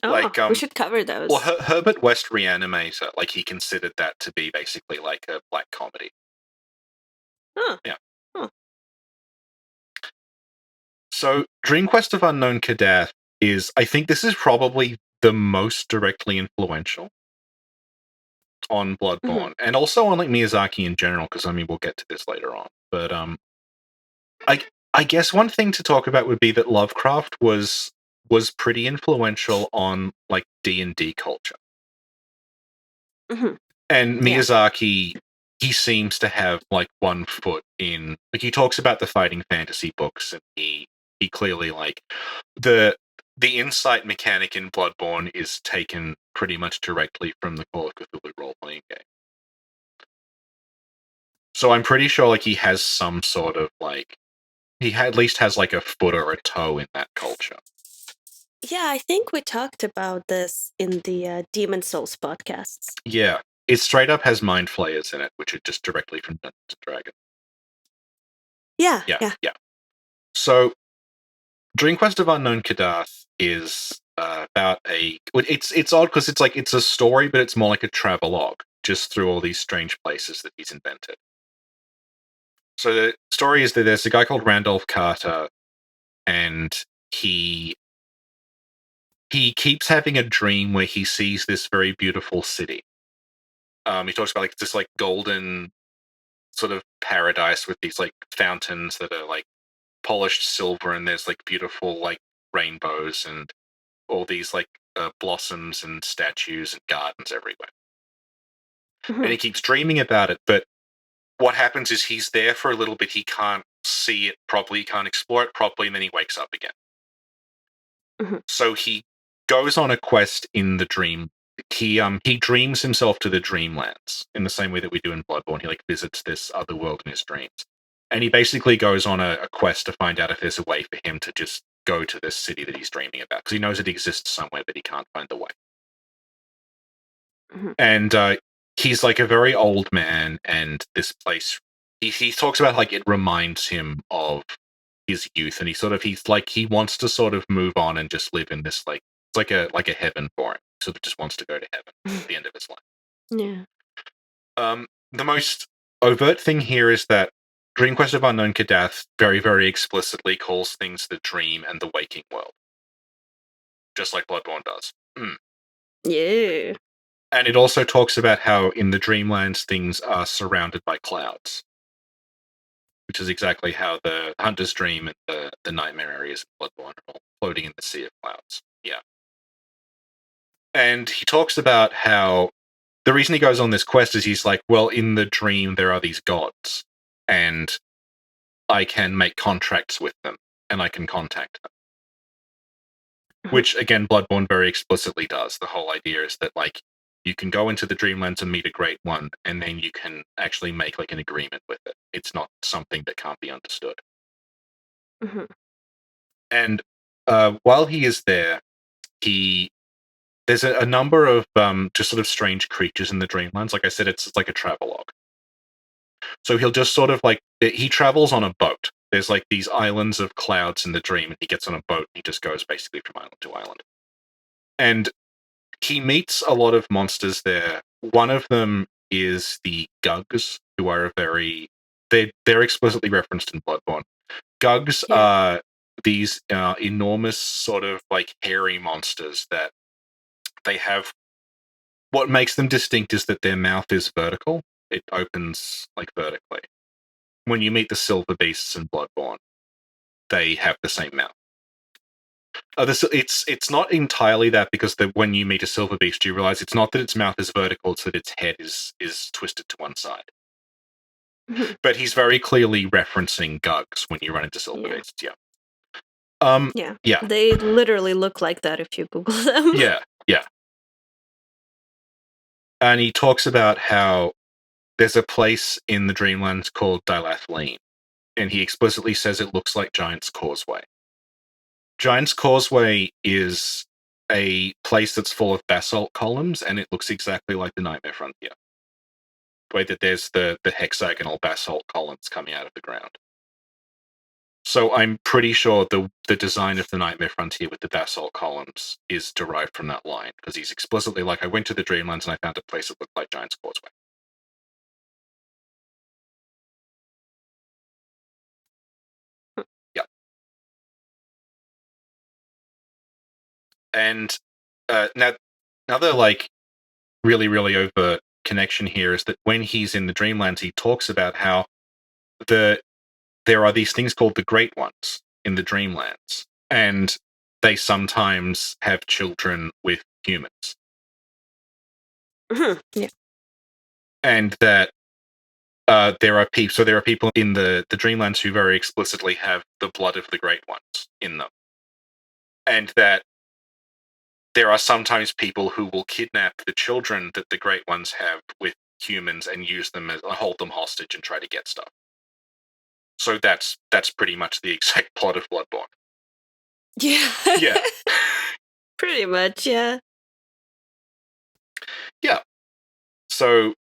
Oh, like, we should cover those. Well, Herbert West Reanimator, like he considered that to be basically like a black comedy. Huh. Yeah. Huh. So, Dream Quest of Unknown Kadath is, I think this is probably the most directly influential on Bloodborne, and also on like Miyazaki in general, because I mean we'll get to this later on. But I guess one thing to talk about would be that Lovecraft was pretty influential on like D&D culture. Mm-hmm. And Miyazaki, he seems to have like one foot in, like he talks about the fighting fantasy books, and he clearly like the insight mechanic in Bloodborne is taken pretty much directly from the Call of Cthulhu role-playing game. So I'm pretty sure like he has some sort of like, he at least has like a foot or a toe in that culture. Yeah, I think we talked about this in the Demon Souls podcasts. Yeah. it straight up has Mind Flayers in it, which are just directly from Dungeons and Dragons. Yeah. So, Dream Quest of Unknown Kadath is about a. It's odd because it's a story, but it's more like a travelogue, just through all these strange places that he's invented. So the story is that there's a guy called Randolph Carter, and he keeps having a dream where he sees this very beautiful city. He talks about this golden sort of paradise with these fountains that are polished silver, and there's beautiful rainbows and all these blossoms and statues and gardens everywhere. Mhm. And he keeps dreaming about it, but what happens is he's there for a little bit, he can't see it properly, he can't explore it properly, and then he wakes up again. Mhm. So he goes on a quest in the dream. He dreams himself to the dreamlands in the same way that we do in Bloodborne. He visits this other world in his dreams. And he basically goes on a quest to find out if there's a way for him to just go to this city that he's dreaming about, because he knows it exists somewhere, but he can't find the way. Mhm. And he's a very old man, and this place, he talks about it reminds him of his youth, and he wants to sort of move on and just live in this it's like a heaven for him. Sort of just wants to go to heaven at the end of his life. Yeah. The most overt thing here is that Dream Quest of Unknown Kadath very, very explicitly calls things the dream and the waking world, just like Bloodborne does. Yeah. And it also talks about how in the Dreamlands things are surrounded by clouds, which is exactly how the Hunter's Dream and the Nightmare areas of Bloodborne are all floating in the sea of clouds. Yeah. And he talks about how the reason he goes on this quest is he's like, well, in the dream there are these gods, and I can make contracts with them, and I can contact them. Which, again, Bloodborne very explicitly does. The whole idea is that, you can go into the Dreamlands and meet a Great One, and then you can actually make, an agreement with it. It's not something that can't be understood. Mhm. And while he is there, there's a number of just sort of strange creatures in the Dreamlands. Like I said, it's like a travelogue. So he'll just sort of he travels on a boat. There's these islands of clouds in the dream, and he gets on a boat, and he just goes basically from island to island. And he meets a lot of monsters there. One of them is the Gugs, who are they're explicitly referenced in Bloodborne. Gugs are these enormous sort of hairy monsters that they have. What makes them distinct is that their mouth is vertical. It opens vertically. When you meet the silver beasts in Bloodborne, they have the same mouth. It's not entirely that, because when you meet a silver beast, you realize it's not that its mouth is vertical; it's that its head is twisted to one side. Mhm. But he's very clearly referencing Gugs when you run into silver beasts. Yeah. Yeah. They literally look like that if you Google them. Yeah. And he talks about how there's a place in the Dreamlands called Dilathleen, and he explicitly says it looks like Giant's Causeway. Giant's Causeway is a place that's full of basalt columns, and it looks exactly like the Nightmare Frontier. The way that there's the hexagonal basalt columns coming out of the ground. So I'm pretty sure the design of the Nightmare Frontier with the basalt columns is derived from that line, because he's explicitly I went to the Dreamlands and I found a place that looked like Giant's Causeway. Yeah. And now another really, really overt connection here is that when he's in the Dreamlands, he talks about how there are these things called the Great Ones in the Dreamlands, and they sometimes have children with humans. Yeah. And that there are people in the Dreamlands who very explicitly have the blood of the Great Ones in them. And that there are sometimes people who will kidnap the children that the Great Ones have with humans and use them as hold them hostage and try to get stuff. So that's pretty much the exact plot of Bloodborne. Yeah. Yeah. Pretty much, yeah. Yeah. So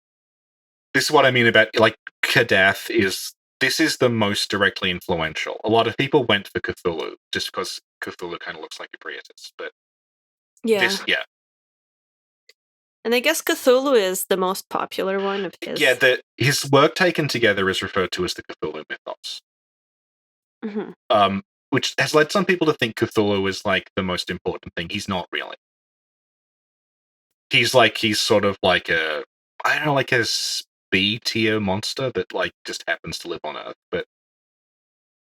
this is what I mean about, like, Kadath is... This is the most directly influential. A lot of people went for Cthulhu, just because Cthulhu kind of looks like a Briatus, but Yeah. yeah. And I guess Cthulhu is the most popular one of his. Yeah, his work taken together is referred to as the Cthulhu mythos. Mm-hmm. Which has led some people to think Cthulhu is, like, the most important thing. He's not really. He's sort of like a... I don't know, like a B-tier monster that, like, just happens to live on Earth, but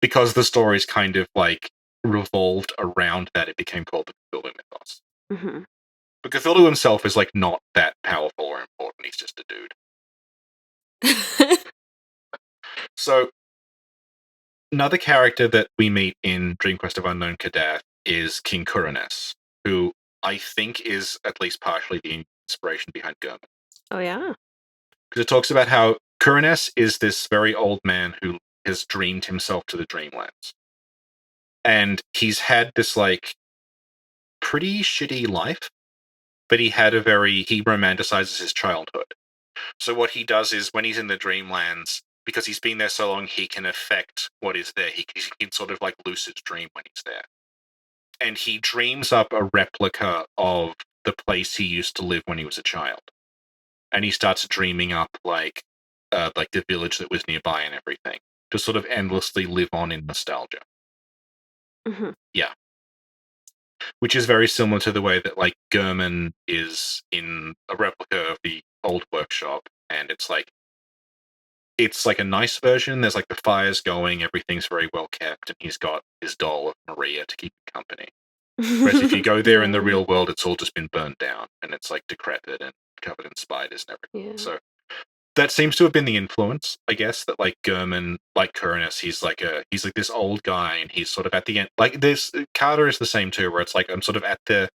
because the story's kind of, like, revolved around that, it became called the Cthulhu mythos. Mm-hmm. But Cthulhu himself is, like, not that powerful or important. He's just a dude. So, another character that we meet in Dream Quest of Unknown Kadath is King Kuraness, who I think is at least partially the inspiration behind Gurman. Oh, yeah? Because it talks about how Kuraness is this very old man who has dreamed himself to the Dreamlands. And he's had this, like, pretty shitty life, but he romanticizes his childhood. So what he does is, when he's in the Dreamlands, because he's been there so long, he can affect what is there. He can sort of, like, lucid dream when he's there. And he dreams up a replica of the place he used to live when he was a child. And he starts dreaming up, like the village that was nearby and everything, to sort of endlessly live on in nostalgia. Mm-hmm. Yeah. Which is very similar to the way that, like, Gurman is in a replica of the old workshop, and it's like a nice version. There's, like, the fire's going, everything's very well kept, and he's got his doll of Maria to keep him company. Whereas if you go there in the real world, it's all just been burned down, and it's, like, decrepit and covered in spiders and everything. Yeah. So that seems to have been the influence, I guess, that, like, Gurman, like Kuraness, he's like this old guy, and he's sort of at the end. Like, this Carter is the same too, where it's like, I'm sort of at the...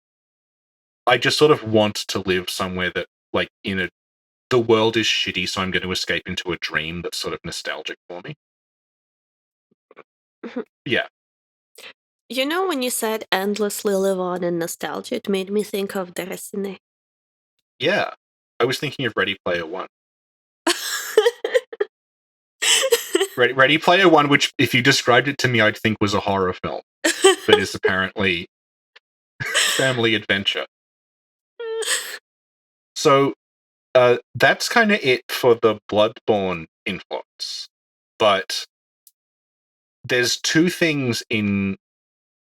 I just sort of want to live somewhere that, like, the world is shitty, so I'm going to escape into a dream that's sort of nostalgic for me. Yeah. You know, when you said endlessly live on in nostalgia, it made me think of Dresine. Yeah. I was thinking of Ready Player One. Ready Player One, which, if you described it to me, I'd think was a horror film, but is apparently family adventure. So, that's kind of it for the Bloodborne influence. But there's two things in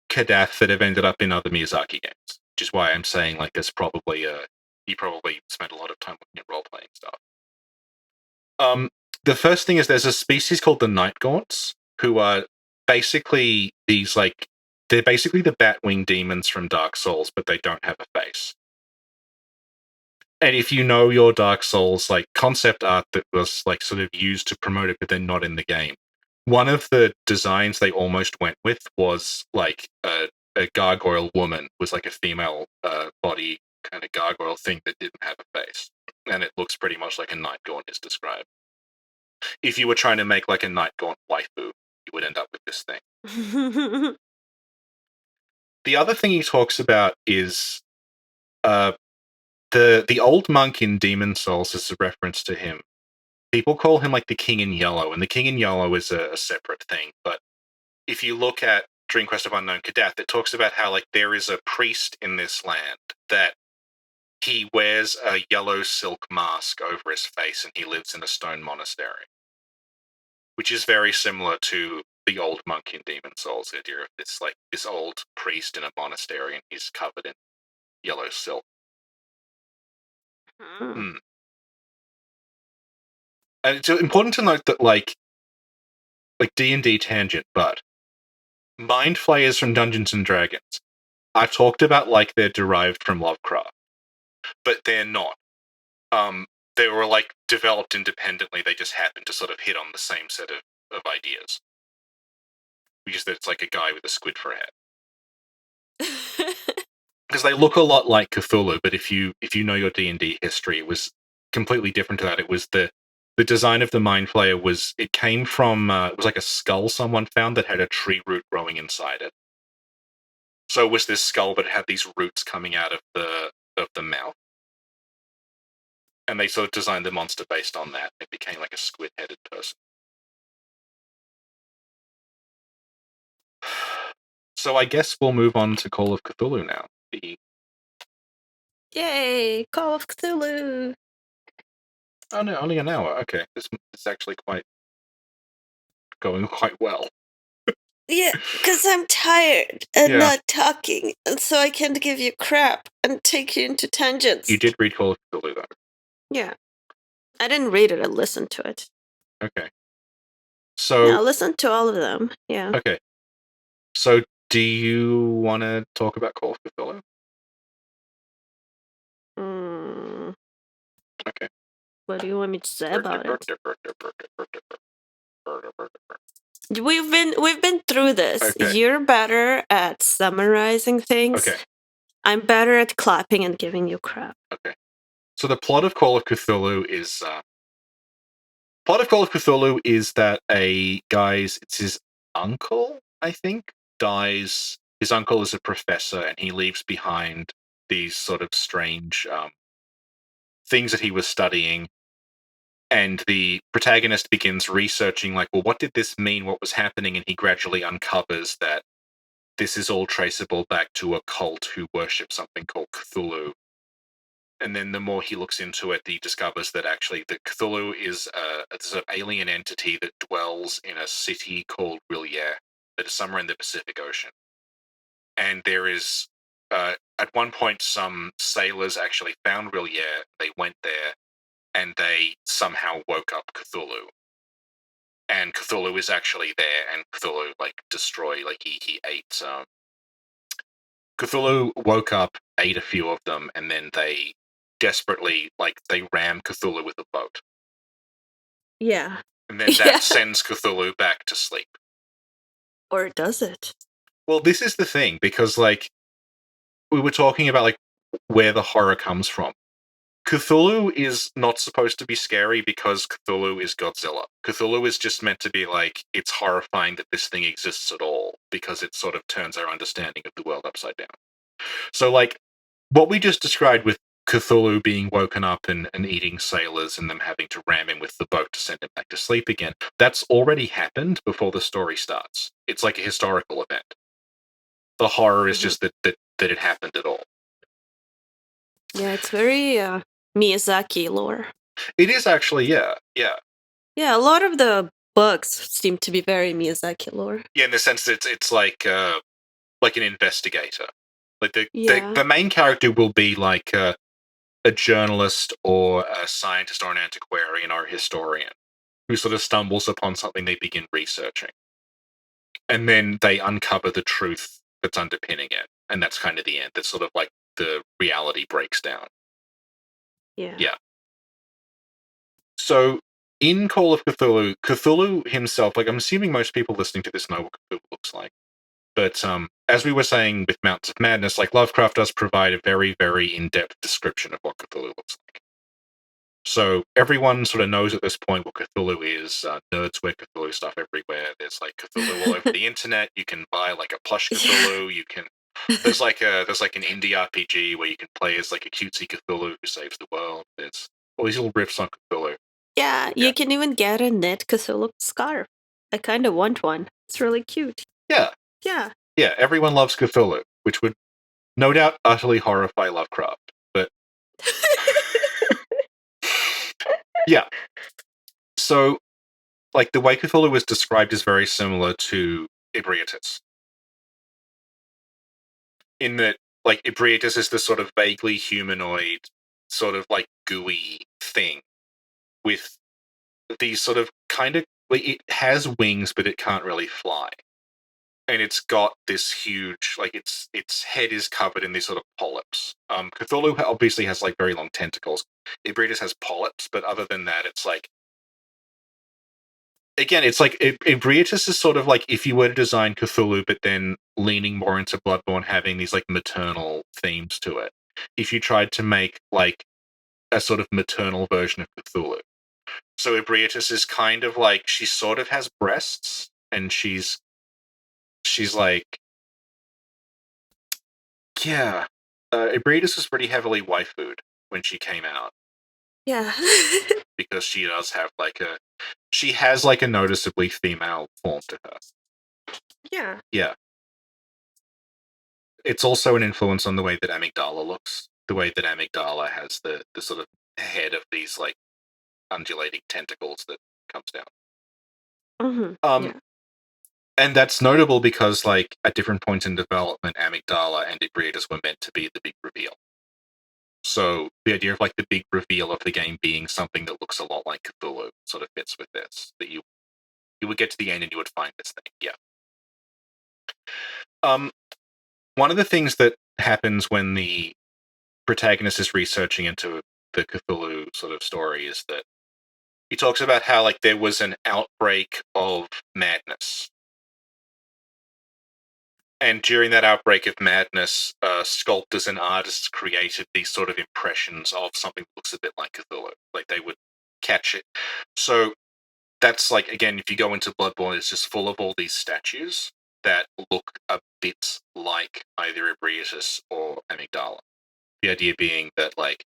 Kadath that have ended up in other Miyazaki games, which is why I'm saying, like, there's probably he probably spent a lot of time looking at role-playing stuff. The first thing is, there's a species called the Night-Gaunts, who are basically these, like... They're basically the Batwing demons from Dark Souls, but they don't have a face. And if you know your Dark Souls, like, concept art that was, like, sort of used to promote it, but then not in the game, one of the designs they almost went with was, like, a gargoyle woman, was like a female body kind of gargoyle thing that didn't have a face. And it looks pretty much like a Night-Gaunt is described. If you were trying to make, like, a Night-Gaunt waifu, you would end up with this thing. The other thing he talks about is the old monk in Demon Souls is a reference to him. People call him, like, the King in Yellow, and the King in Yellow is a separate thing. But if you look at Dream Quest of Unknown Kadath, it talks about how, like, there is a priest in this land that he wears a yellow silk mask over his face, and he lives in a stone monastery, which is very similar to the old monk in Demon Souls, the idea of this, like, this old priest in a monastery, and he's covered in yellow silk. And it's important to note that, like D&D tangent, but Mind Flayers from Dungeons and Dragons, I've talked about, like, they're derived from Lovecraft, but they're not. They were, like, developed independently. They just happened to sort of hit on the same set of ideas. Which is that it's like a guy with a squid for a head. Because they look a lot like Cthulhu, but if you know your D&D history, it was completely different to that. It was the design of the Mind Flayer was... It came from... it was like a skull someone found that had a tree root growing inside it. So it was this skull, but it had these roots coming out of the mouth. And they sort of designed the monster based on that. It became like a squid-headed person. So I guess we'll move on to Call of Cthulhu now. Yay! Call of Cthulhu! Oh no, only an hour. Okay, this is actually going quite well. Yeah, because I'm tired and Yeah. not talking, and so I can't give you crap and take you into tangents. You did read Call of Cthulhu, though. Yeah. I didn't read it, I listened to it. Okay. So... Yeah, I listened to all of them, yeah. Okay. So, do you want to talk about Call of Cthulhu? Okay. What do you want me to say about it? We've been through this. Okay. You're better at summarizing things. Okay. I'm better at clapping and giving you crap. Okay. So the plot of Call of Cthulhu is that it's his uncle, I think, dies. His uncle is a professor, and he leaves behind these sort of strange things that he was studying. And the protagonist begins researching, like, well, what did this mean? What was happening? And he gradually uncovers that this is all traceable back to a cult who worship something called Cthulhu. And then the more he looks into it, he discovers that actually the Cthulhu is a sort of alien entity that dwells in a city called R'lyeh that is somewhere in the Pacific Ocean. And there is, at one point, some sailors actually found R'lyeh. They went there, and they somehow woke up Cthulhu. And Cthulhu is actually there, and Cthulhu, he ate... Cthulhu woke up, ate a few of them, and then they desperately, they ram Cthulhu with a boat. Yeah. And then that sends Cthulhu back to sleep. Or does it? Well, this is the thing, because, we were talking about, where the horror comes from. Cthulhu is not supposed to be scary because Cthulhu is Godzilla. Cthulhu is just meant to be it's horrifying that this thing exists at all, because it sort of turns our understanding of the world upside down. So, what we just described with Cthulhu being woken up and eating sailors and them having to ram him with the boat to send him back to sleep again, that's already happened before the story starts. It's like a historical event. The horror is just that it happened at all. Yeah, it's very Miyazaki lore. It is actually, yeah. Yeah, a lot of the books seem to be very Miyazaki lore. Yeah, in the sense that it's like an investigator. The main character will be a journalist or a scientist or an antiquarian or a historian who sort of stumbles upon something they begin researching. And then they uncover the truth that's underpinning it. And that's kind of the end. That's sort of the reality breaks down. Yeah. So in Call of Cthulhu, Cthulhu himself, I'm assuming most people listening to this know what Cthulhu looks like. But as we were saying with Mountains of Madness, Lovecraft does provide a very, very in-depth description of what Cthulhu looks like. So everyone sort of knows at this point what Cthulhu is. Nerds wear Cthulhu stuff everywhere. There's Cthulhu all over the internet. You can buy a plush Cthulhu. You can... There's an indie RPG where you can play as a cutesy Cthulhu who saves the world. There's all these little riffs on Cthulhu. Yeah, you can even get a knit Cthulhu scarf. I kind of want one. It's really cute. Yeah. Yeah. Yeah, everyone loves Cthulhu, which would no doubt utterly horrify Lovecraft. But yeah. So, the way Cthulhu was described is very similar to Ebrietas. In that, Ebrietas is this sort of vaguely humanoid, sort of gooey thing with these sort of kind of... it has wings, but it can't really fly. And it's got this huge, its head is covered in these sort of polyps. Cthulhu obviously has very long tentacles. Ebrietas has polyps, but other than that, it's again, it's Ebrietas is sort of if you were to design Cthulhu, but then leaning more into Bloodborne, having these maternal themes to it. If you tried to make a sort of maternal version of Cthulhu. So Ebrietas is kind of she sort of has breasts, and she's yeah. Ebrietas was pretty heavily waifu'd when she came out. Yeah. because she does have she has like a noticeably female form to her. Yeah. Yeah. It's also an influence on the way that Amygdala looks. The way that Amygdala has the sort of head of these like undulating tentacles that comes down. Yeah. And that's notable because, like, at different points in development, Amygdala and Ebrietas were meant to be the big reveal. So the idea of like the big reveal of the game being something that looks a lot like Cthulhu sort of fits with this. That you would get to the end and you would find this thing. Yeah. One of the things that happens when the protagonist is researching into the Cthulhu sort of story is that he talks about how like there was an outbreak of madness. And during that outbreak of madness, sculptors and artists created these sort of impressions of something that looks a bit like Cthulhu. Like they would catch it. So that's like, again, if you go into Bloodborne, it's just full of all these statues that look a bit like either Ebrietas or Amygdala. The idea being that like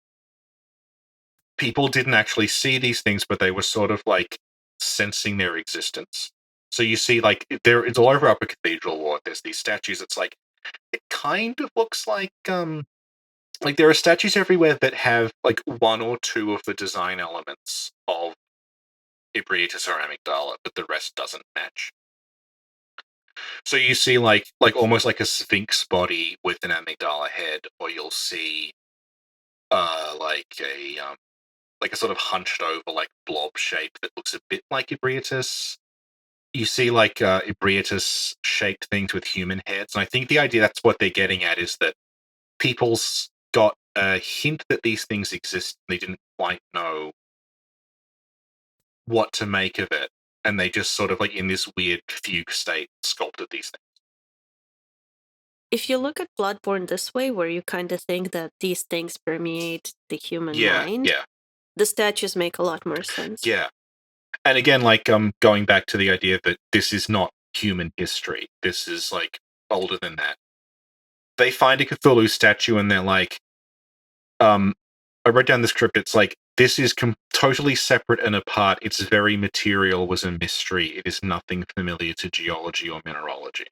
people didn't actually see these things, but they were sort of like sensing their existence. So you see, like, it's all over Upper Cathedral Ward. There's these statues. It's like, it kind of looks like there are statues everywhere that have like one or two of the design elements of Ebrietas or Amygdala, but the rest doesn't match. So you see like almost like a sphinx body with an Amygdala head, or you'll see like a sort of hunched over like blob shape that looks a bit like Ebrietas. You see like Ebrietas shaped things with human heads, and I think the idea that's what they're getting at is that people's got a hint that these things exist. They didn't quite know what to make of it, and they just sort of like in this weird fugue state sculpted these things. If you look at Bloodborne this way, where you kind of think that these things permeate the human mind, the statues make a lot more sense. Yeah. And again, like going back to the idea that this is not human history. This is like older than that. They find a Cthulhu statue and they're like, I wrote down the script. It's like, this is totally separate and apart. Its very material was a mystery. It is nothing familiar to geology or mineralogy.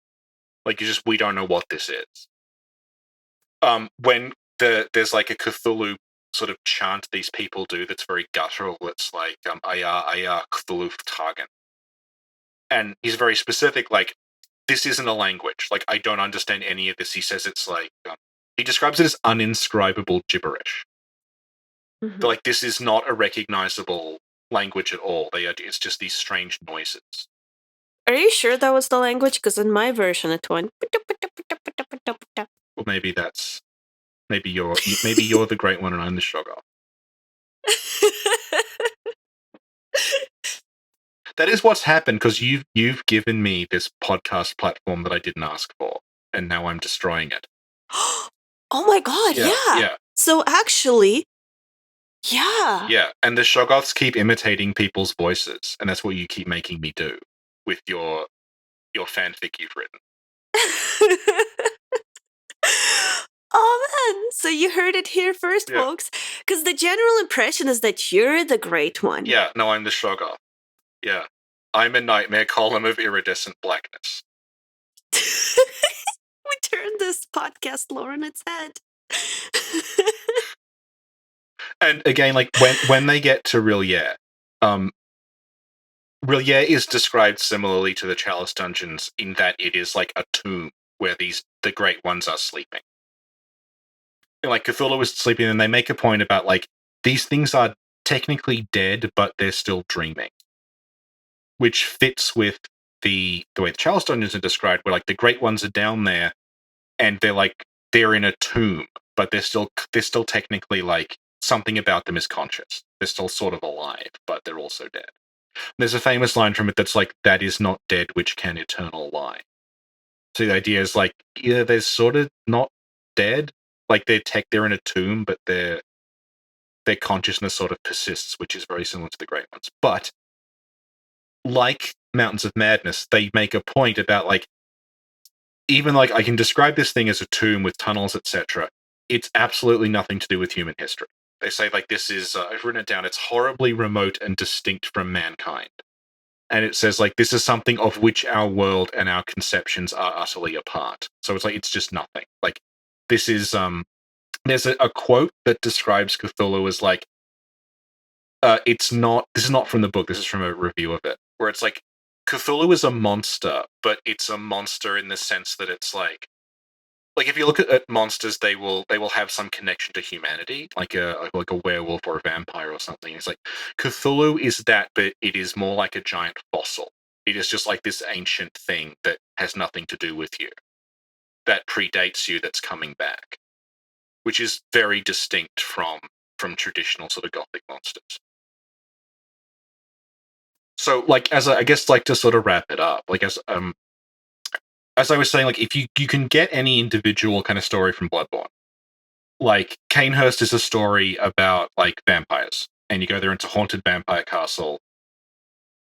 Like, we don't know what this is. When there's like a Cthulhu sort of chant these people do that's very guttural. It's like, Aya, Aya, Cthulhu Tagen. And he's very specific, like, this isn't a language. Like, I don't understand any of this. He says it's like, he describes it as uninscribable gibberish. But like, this is not a recognizable language at all. It's just these strange noises. Are you sure that was the language? Because in my version it went. Well, maybe you're the great one and I'm the Shoggoth. That is what's happened, because you've given me this podcast platform that I didn't ask for, and now I'm destroying it. Oh my god, yeah. So actually, yeah. Yeah, and the Shoggoths keep imitating people's voices, and that's what you keep making me do with your fanfic you've written. Oh man, so you heard it here first, folks. Because the general impression is that you're the great one. Yeah, no, I'm the Shoggoth. Yeah. I'm a nightmare column of iridescent blackness. We turned this podcast lore on its head. And again, like when they get to Rillier, Rillier is described similarly to the Chalice Dungeons in that it is like a tomb where the Great Ones are sleeping. And like Cthulhu is sleeping, and they make a point about like these things are technically dead, but they're still dreaming, which fits with the way the Chalice Dungeons are described, where like the Great Ones are down there, and they're in a tomb, but they're still technically like something about them is conscious. They're still sort of alive, but they're also dead. There's a famous line from it that's like, "That is not dead which can eternal lie." So the idea is like, yeah, they're sort of not dead. Like they're in a tomb, but their consciousness sort of persists, which is very similar to the Great Ones. But like Mountains of Madness, they make a point about like, even like I can describe this thing as a tomb with tunnels, etc. It's absolutely nothing to do with human history. They say, like, this is, I've written it down, it's horribly remote and distinct from mankind. And it says, like, this is something of which our world and our conceptions are utterly apart. So it's like, it's just nothing. Like, this is, there's a quote that describes Cthulhu as, like, this is not from the book, this is from a review of it, where it's like, Cthulhu is a monster, but it's a monster in the sense that it's like if you look at monsters, they will have some connection to humanity, like a werewolf or a vampire or something. It's like Cthulhu is that, but it is more like a giant fossil. It is just like this ancient thing that has nothing to do with you, that predates you, that's coming back, which is very distinct from traditional sort of gothic monsters. So, like, I guess, like, to sort of wrap it up, like, as I was saying, like, if you can get any individual kind of story from Bloodborne, like, Canehurst is a story about, like, vampires, and you go there into Haunted Vampire Castle.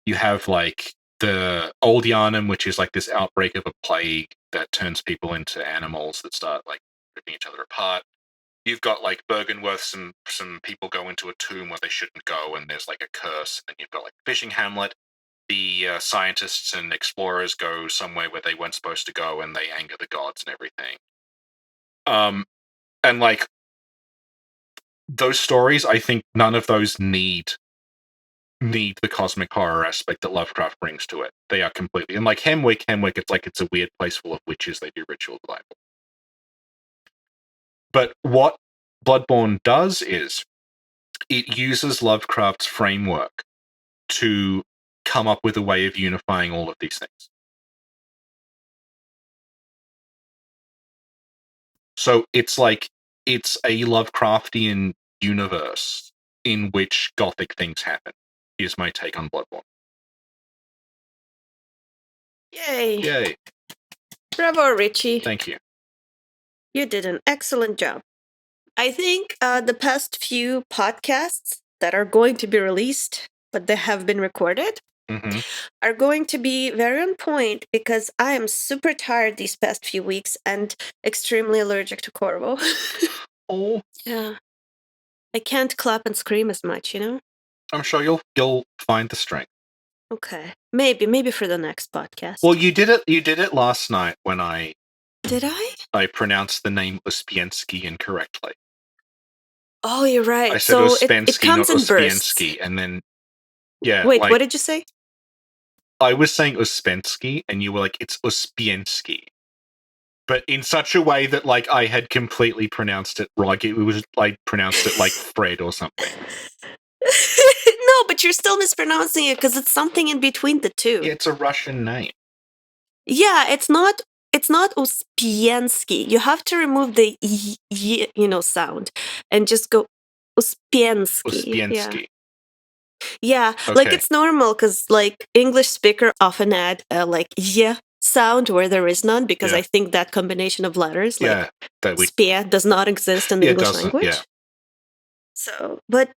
You have, like, the Old Yarnum, which is, like, this outbreak of a plague that turns people into animals that start, like, ripping each other apart. You've got, like, Bergenworth, some people go into a tomb where they shouldn't go, and there's, like, a curse, and then you've got, like, Fishing Hamlet. The scientists and explorers go somewhere where they weren't supposed to go, and they anger the gods and everything. And, like, those stories, I think none of those need the cosmic horror aspect that Lovecraft brings to it. They are completely, and, like, Hemwick, it's like it's a weird place full of witches. They do ritual Bible. But what Bloodborne does is it uses Lovecraft's framework to come up with a way of unifying all of these things. So it's like, it's a Lovecraftian universe in which gothic things happen, is my take on Bloodborne. Yay. Yay. Bravo, Richie. Thank you. You did an excellent job. I think the past few podcasts that are going to be released, but they have been recorded, are going to be very on point, because I am super tired these past few weeks and extremely allergic to Corvo. Oh. Yeah. I can't clap and scream as much, you know? I'm sure you'll find the strength. Okay. Maybe for the next podcast. Well, you did it last night when I... Did I? I pronounced the name Uspiensky incorrectly. Oh, you're right. I said so Uspensky, it comes not in bursts. Uspiensky, and then... Yeah. Wait, like, what did you say? I was saying Uspensky, and you were like, it's Uspiensky. But in such a way that, like, I had completely pronounced it like it was, like, pronounced it like Fred or something. No, but you're still mispronouncing it, because it's something in between the two. Yeah, it's a Russian name. Yeah, it's not Uspiensky. You have to remove the sound and just go Uspiensky. Uspiensky. Yeah, Okay. like, it's normal, because, like, English speaker often add like yeah sound where there is none, because I think that combination of letters, like, spia, does not exist in the English language. Yeah. So, but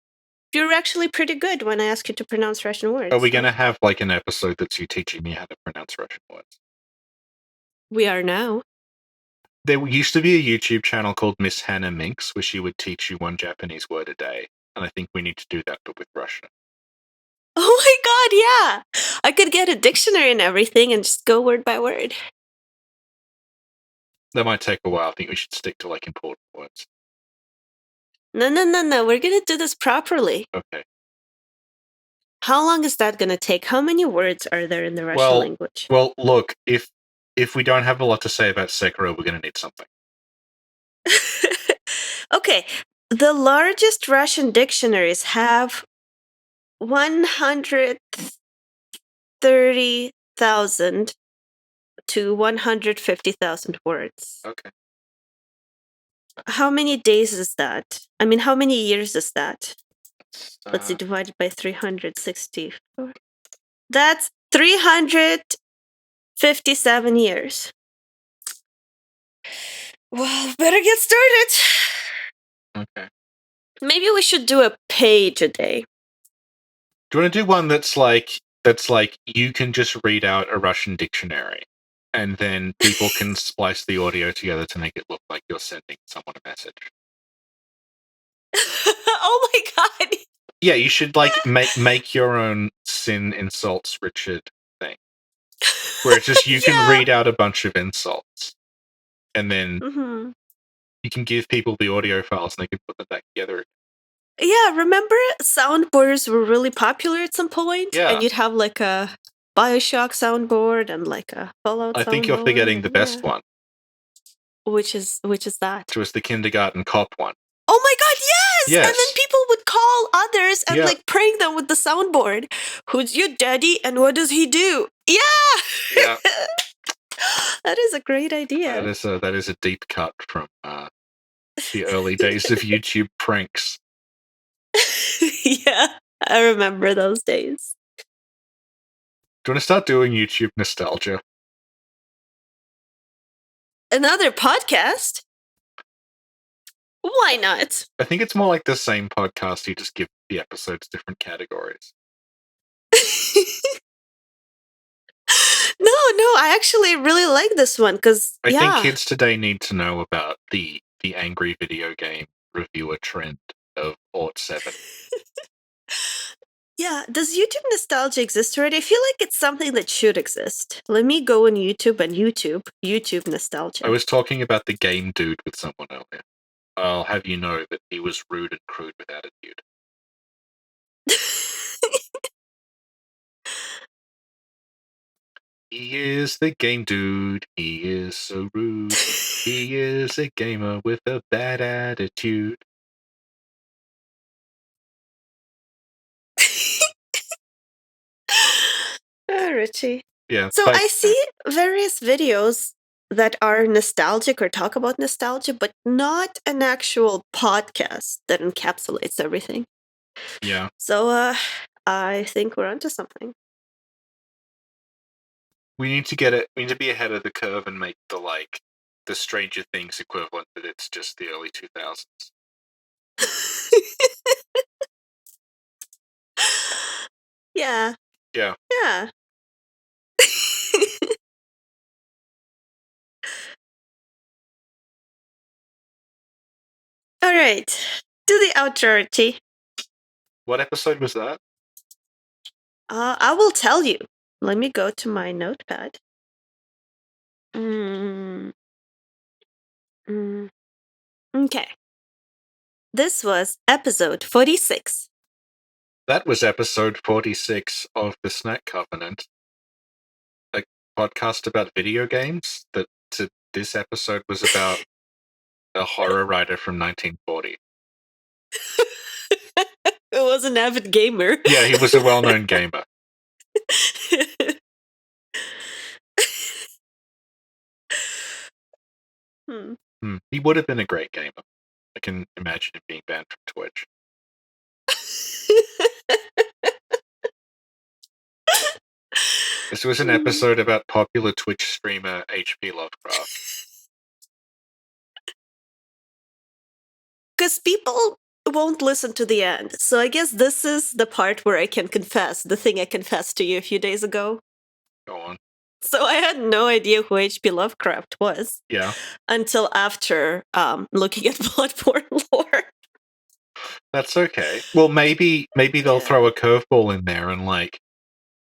you're actually pretty good when I ask you to pronounce Russian words. Are we going to have, like, an episode that's you teaching me how to pronounce Russian words? We are now. There used to be a YouTube channel called Miss Hannah Minx, where she would teach you one Japanese word a day, and I think we need to do that, but with Russian. Oh my god, yeah! I could get a dictionary and everything and just go word by word. That might take a while. I think we should stick to, like, important words. No. We're gonna do this properly. Okay. How long is that gonna take? How many words are there in the Russian language? Well, look, if we don't have a lot to say about Sekiro, we're gonna need something. Okay, the largest Russian dictionaries have 130,000 to 150,000 words. Okay. How many days is that? I mean, how many years is that? Let's see, divided by 364. That's 357 years. Well, better get started. Okay. Maybe we should do a page a day. Do you want to do one that's like you can just read out a Russian dictionary, and then people can splice the audio together to make it look like you're sending someone a message? Oh my god! Yeah, you should like make your own Sin insults Richard thing, where it's just you can read out a bunch of insults, and then you can give people the audio files, and they can put them back together. Yeah, remember soundboards were really popular at some point? Yeah. And you'd have like a Bioshock soundboard and like a Fallout soundboard. I think you're forgetting the best one. Which is that? Which was the kindergarten cop one. Oh my god, yes! Yes! And then people would call others and like prank them with the soundboard. Who's your daddy and what does he do? Yeah! Yeah. That is a great idea. That is a deep cut from the early days of YouTube pranks. Yeah, I remember those days. Do you want to start doing YouTube nostalgia? Another podcast? Why not? I think it's more like the same podcast, you just give the episodes different categories. No, I actually really like this one, because, I think kids today need to know about the angry video game reviewer trend of Ort 7. Yeah, does YouTube nostalgia exist already? I feel like it's something that should exist. Let me go on YouTube and YouTube nostalgia. I was talking about the game dude with someone earlier. I'll have you know that he was rude and crude with attitude. He is the game dude. He is so rude. He is a gamer with a bad attitude. Oh, Richie. Yeah. So I see various videos that are nostalgic or talk about nostalgia, but not an actual podcast that encapsulates everything. Yeah. So I think we're onto something. We need to be ahead of the curve and make the Stranger Things equivalent, but it's just the early 2000s. Yeah. Yeah. Yeah. All right. Do the outro, Richie. What episode was that? I will tell you. Let me go to my notepad. Okay. This was episode 46. That was episode 46 of The Snack Covenant, a podcast about video games. This episode was about a horror writer from 1940. It was an avid gamer. Yeah, he was a well-known gamer. He would have been a great gamer. I can imagine him being banned from Twitch. This was an episode about popular Twitch streamer H.P. Lovecraft. Because people won't listen to the end. So I guess this is the part where I can confess, the thing I confessed to you a few days ago. Go on. So I had no idea who H.P. Lovecraft was. Yeah. Until after looking at Bloodborne lore. That's okay. Well, maybe they'll throw a curveball in there, and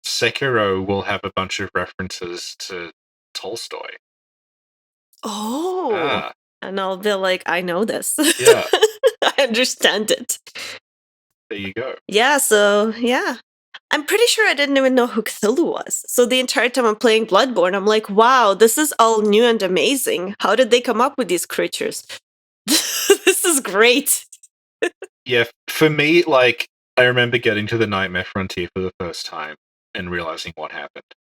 Sekiro will have a bunch of references to Tolstoy. Oh. And I'll be like, I know this. Yeah. I understand it. There you go. Yeah, so, yeah. I'm pretty sure I didn't even know who Cthulhu was. So the entire time I'm playing Bloodborne, I'm like, wow, this is all new and amazing. How did they come up with these creatures? This is great. Yeah, for me, I remember getting to the Nightmare Frontier for the first time and realizing what happened.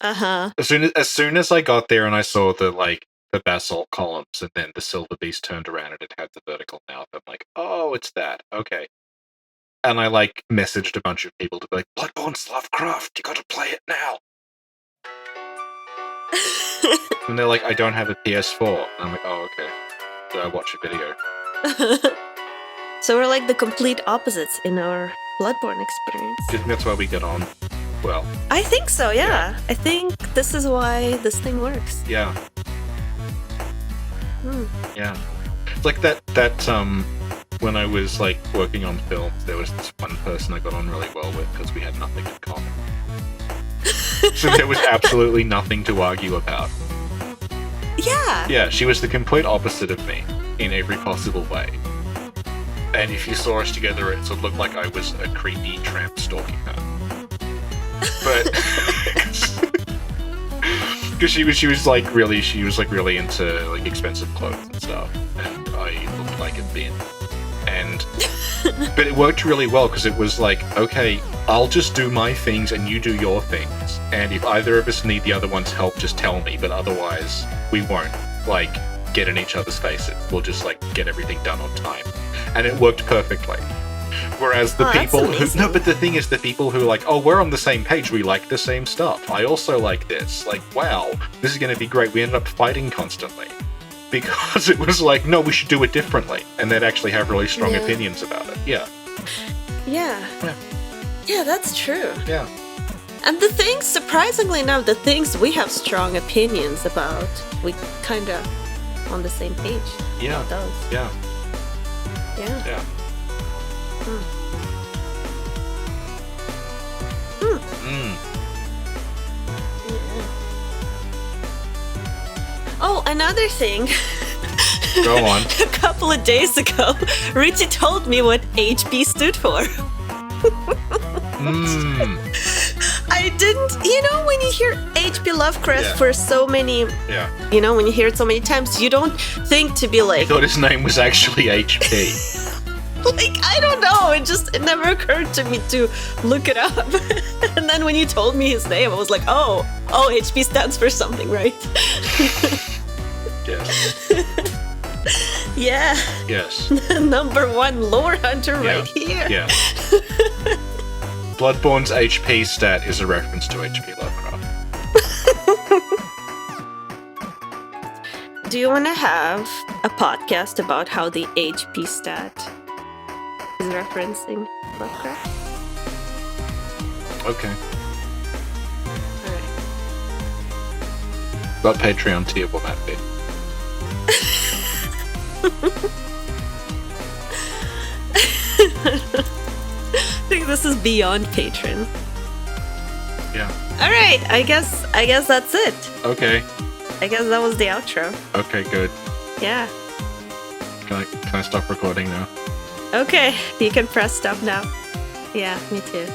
Uh-huh. As soon as I got there and I saw the basalt columns, and then the silver beast turned around and it had the vertical mouth, I'm like, oh, it's that. Okay. And I messaged a bunch of people to be like, Bloodborne's Lovecraft, you gotta play it now. And they're like, I don't have a PS4. And I'm like, oh, okay. So I watch a video. So we're like the complete opposites in our Bloodborne experience. Do you think that's why we get on well? I think so, yeah. I think this is why this thing works. Yeah. Yeah. It's like that when I was like working on film, there was this one person I got on really well with because we had nothing in common. So there was absolutely nothing to argue about. Yeah. Yeah, she was the complete opposite of me in every possible way. And if you saw us together, it sort of looked like I was a creepy tramp stalking her. But because she was really into like expensive clothes and stuff, and I looked like a bin. And but it worked really well because it was like, okay, I'll just do my things and you do your things, and if either of us need the other one's help, just tell me. But otherwise, we won't like get in each other's faces. We'll just like get everything done on time, and it worked perfectly. Whereas the people who but the thing is, the people who are like, oh, we're on the same page, we like the same stuff. I also like this. Like, wow, this is going to be great. We ended up fighting constantly. Because it was like, no, we should do it differently. And they'd actually have really strong opinions about it. Yeah. Yeah. Yeah, that's true. Yeah. And the things, surprisingly enough, the things we have strong opinions about, we kind of on the same page. Yeah. About those. Yeah. Yeah. Yeah. Hmm. Oh, another thing. Go on. A couple of days ago, Richie told me what HP stood for. I didn't, when you hear HP Lovecraft for so many, when you hear it so many times, you don't think to be like... I thought his name was actually HP. Like, I don't know, it never occurred to me to look it up. And then when you told me his name, I was like, oh, HP stands for something, right? Yes. Yeah. Yes. Number 1 lore hunter right here. Yeah. Bloodborne's HP stat is a reference to HP Lovecraft. Do you want to have a podcast about how the HP stat is referencing Lovecraft? Okay. Alright. What Patreon tier will that be? I think this is beyond patron. Yeah. Alright, I guess that's it. Okay. I guess that was the outro. Okay, good. Yeah. Can I stop recording now? Okay, you can press stop now. Yeah, me too.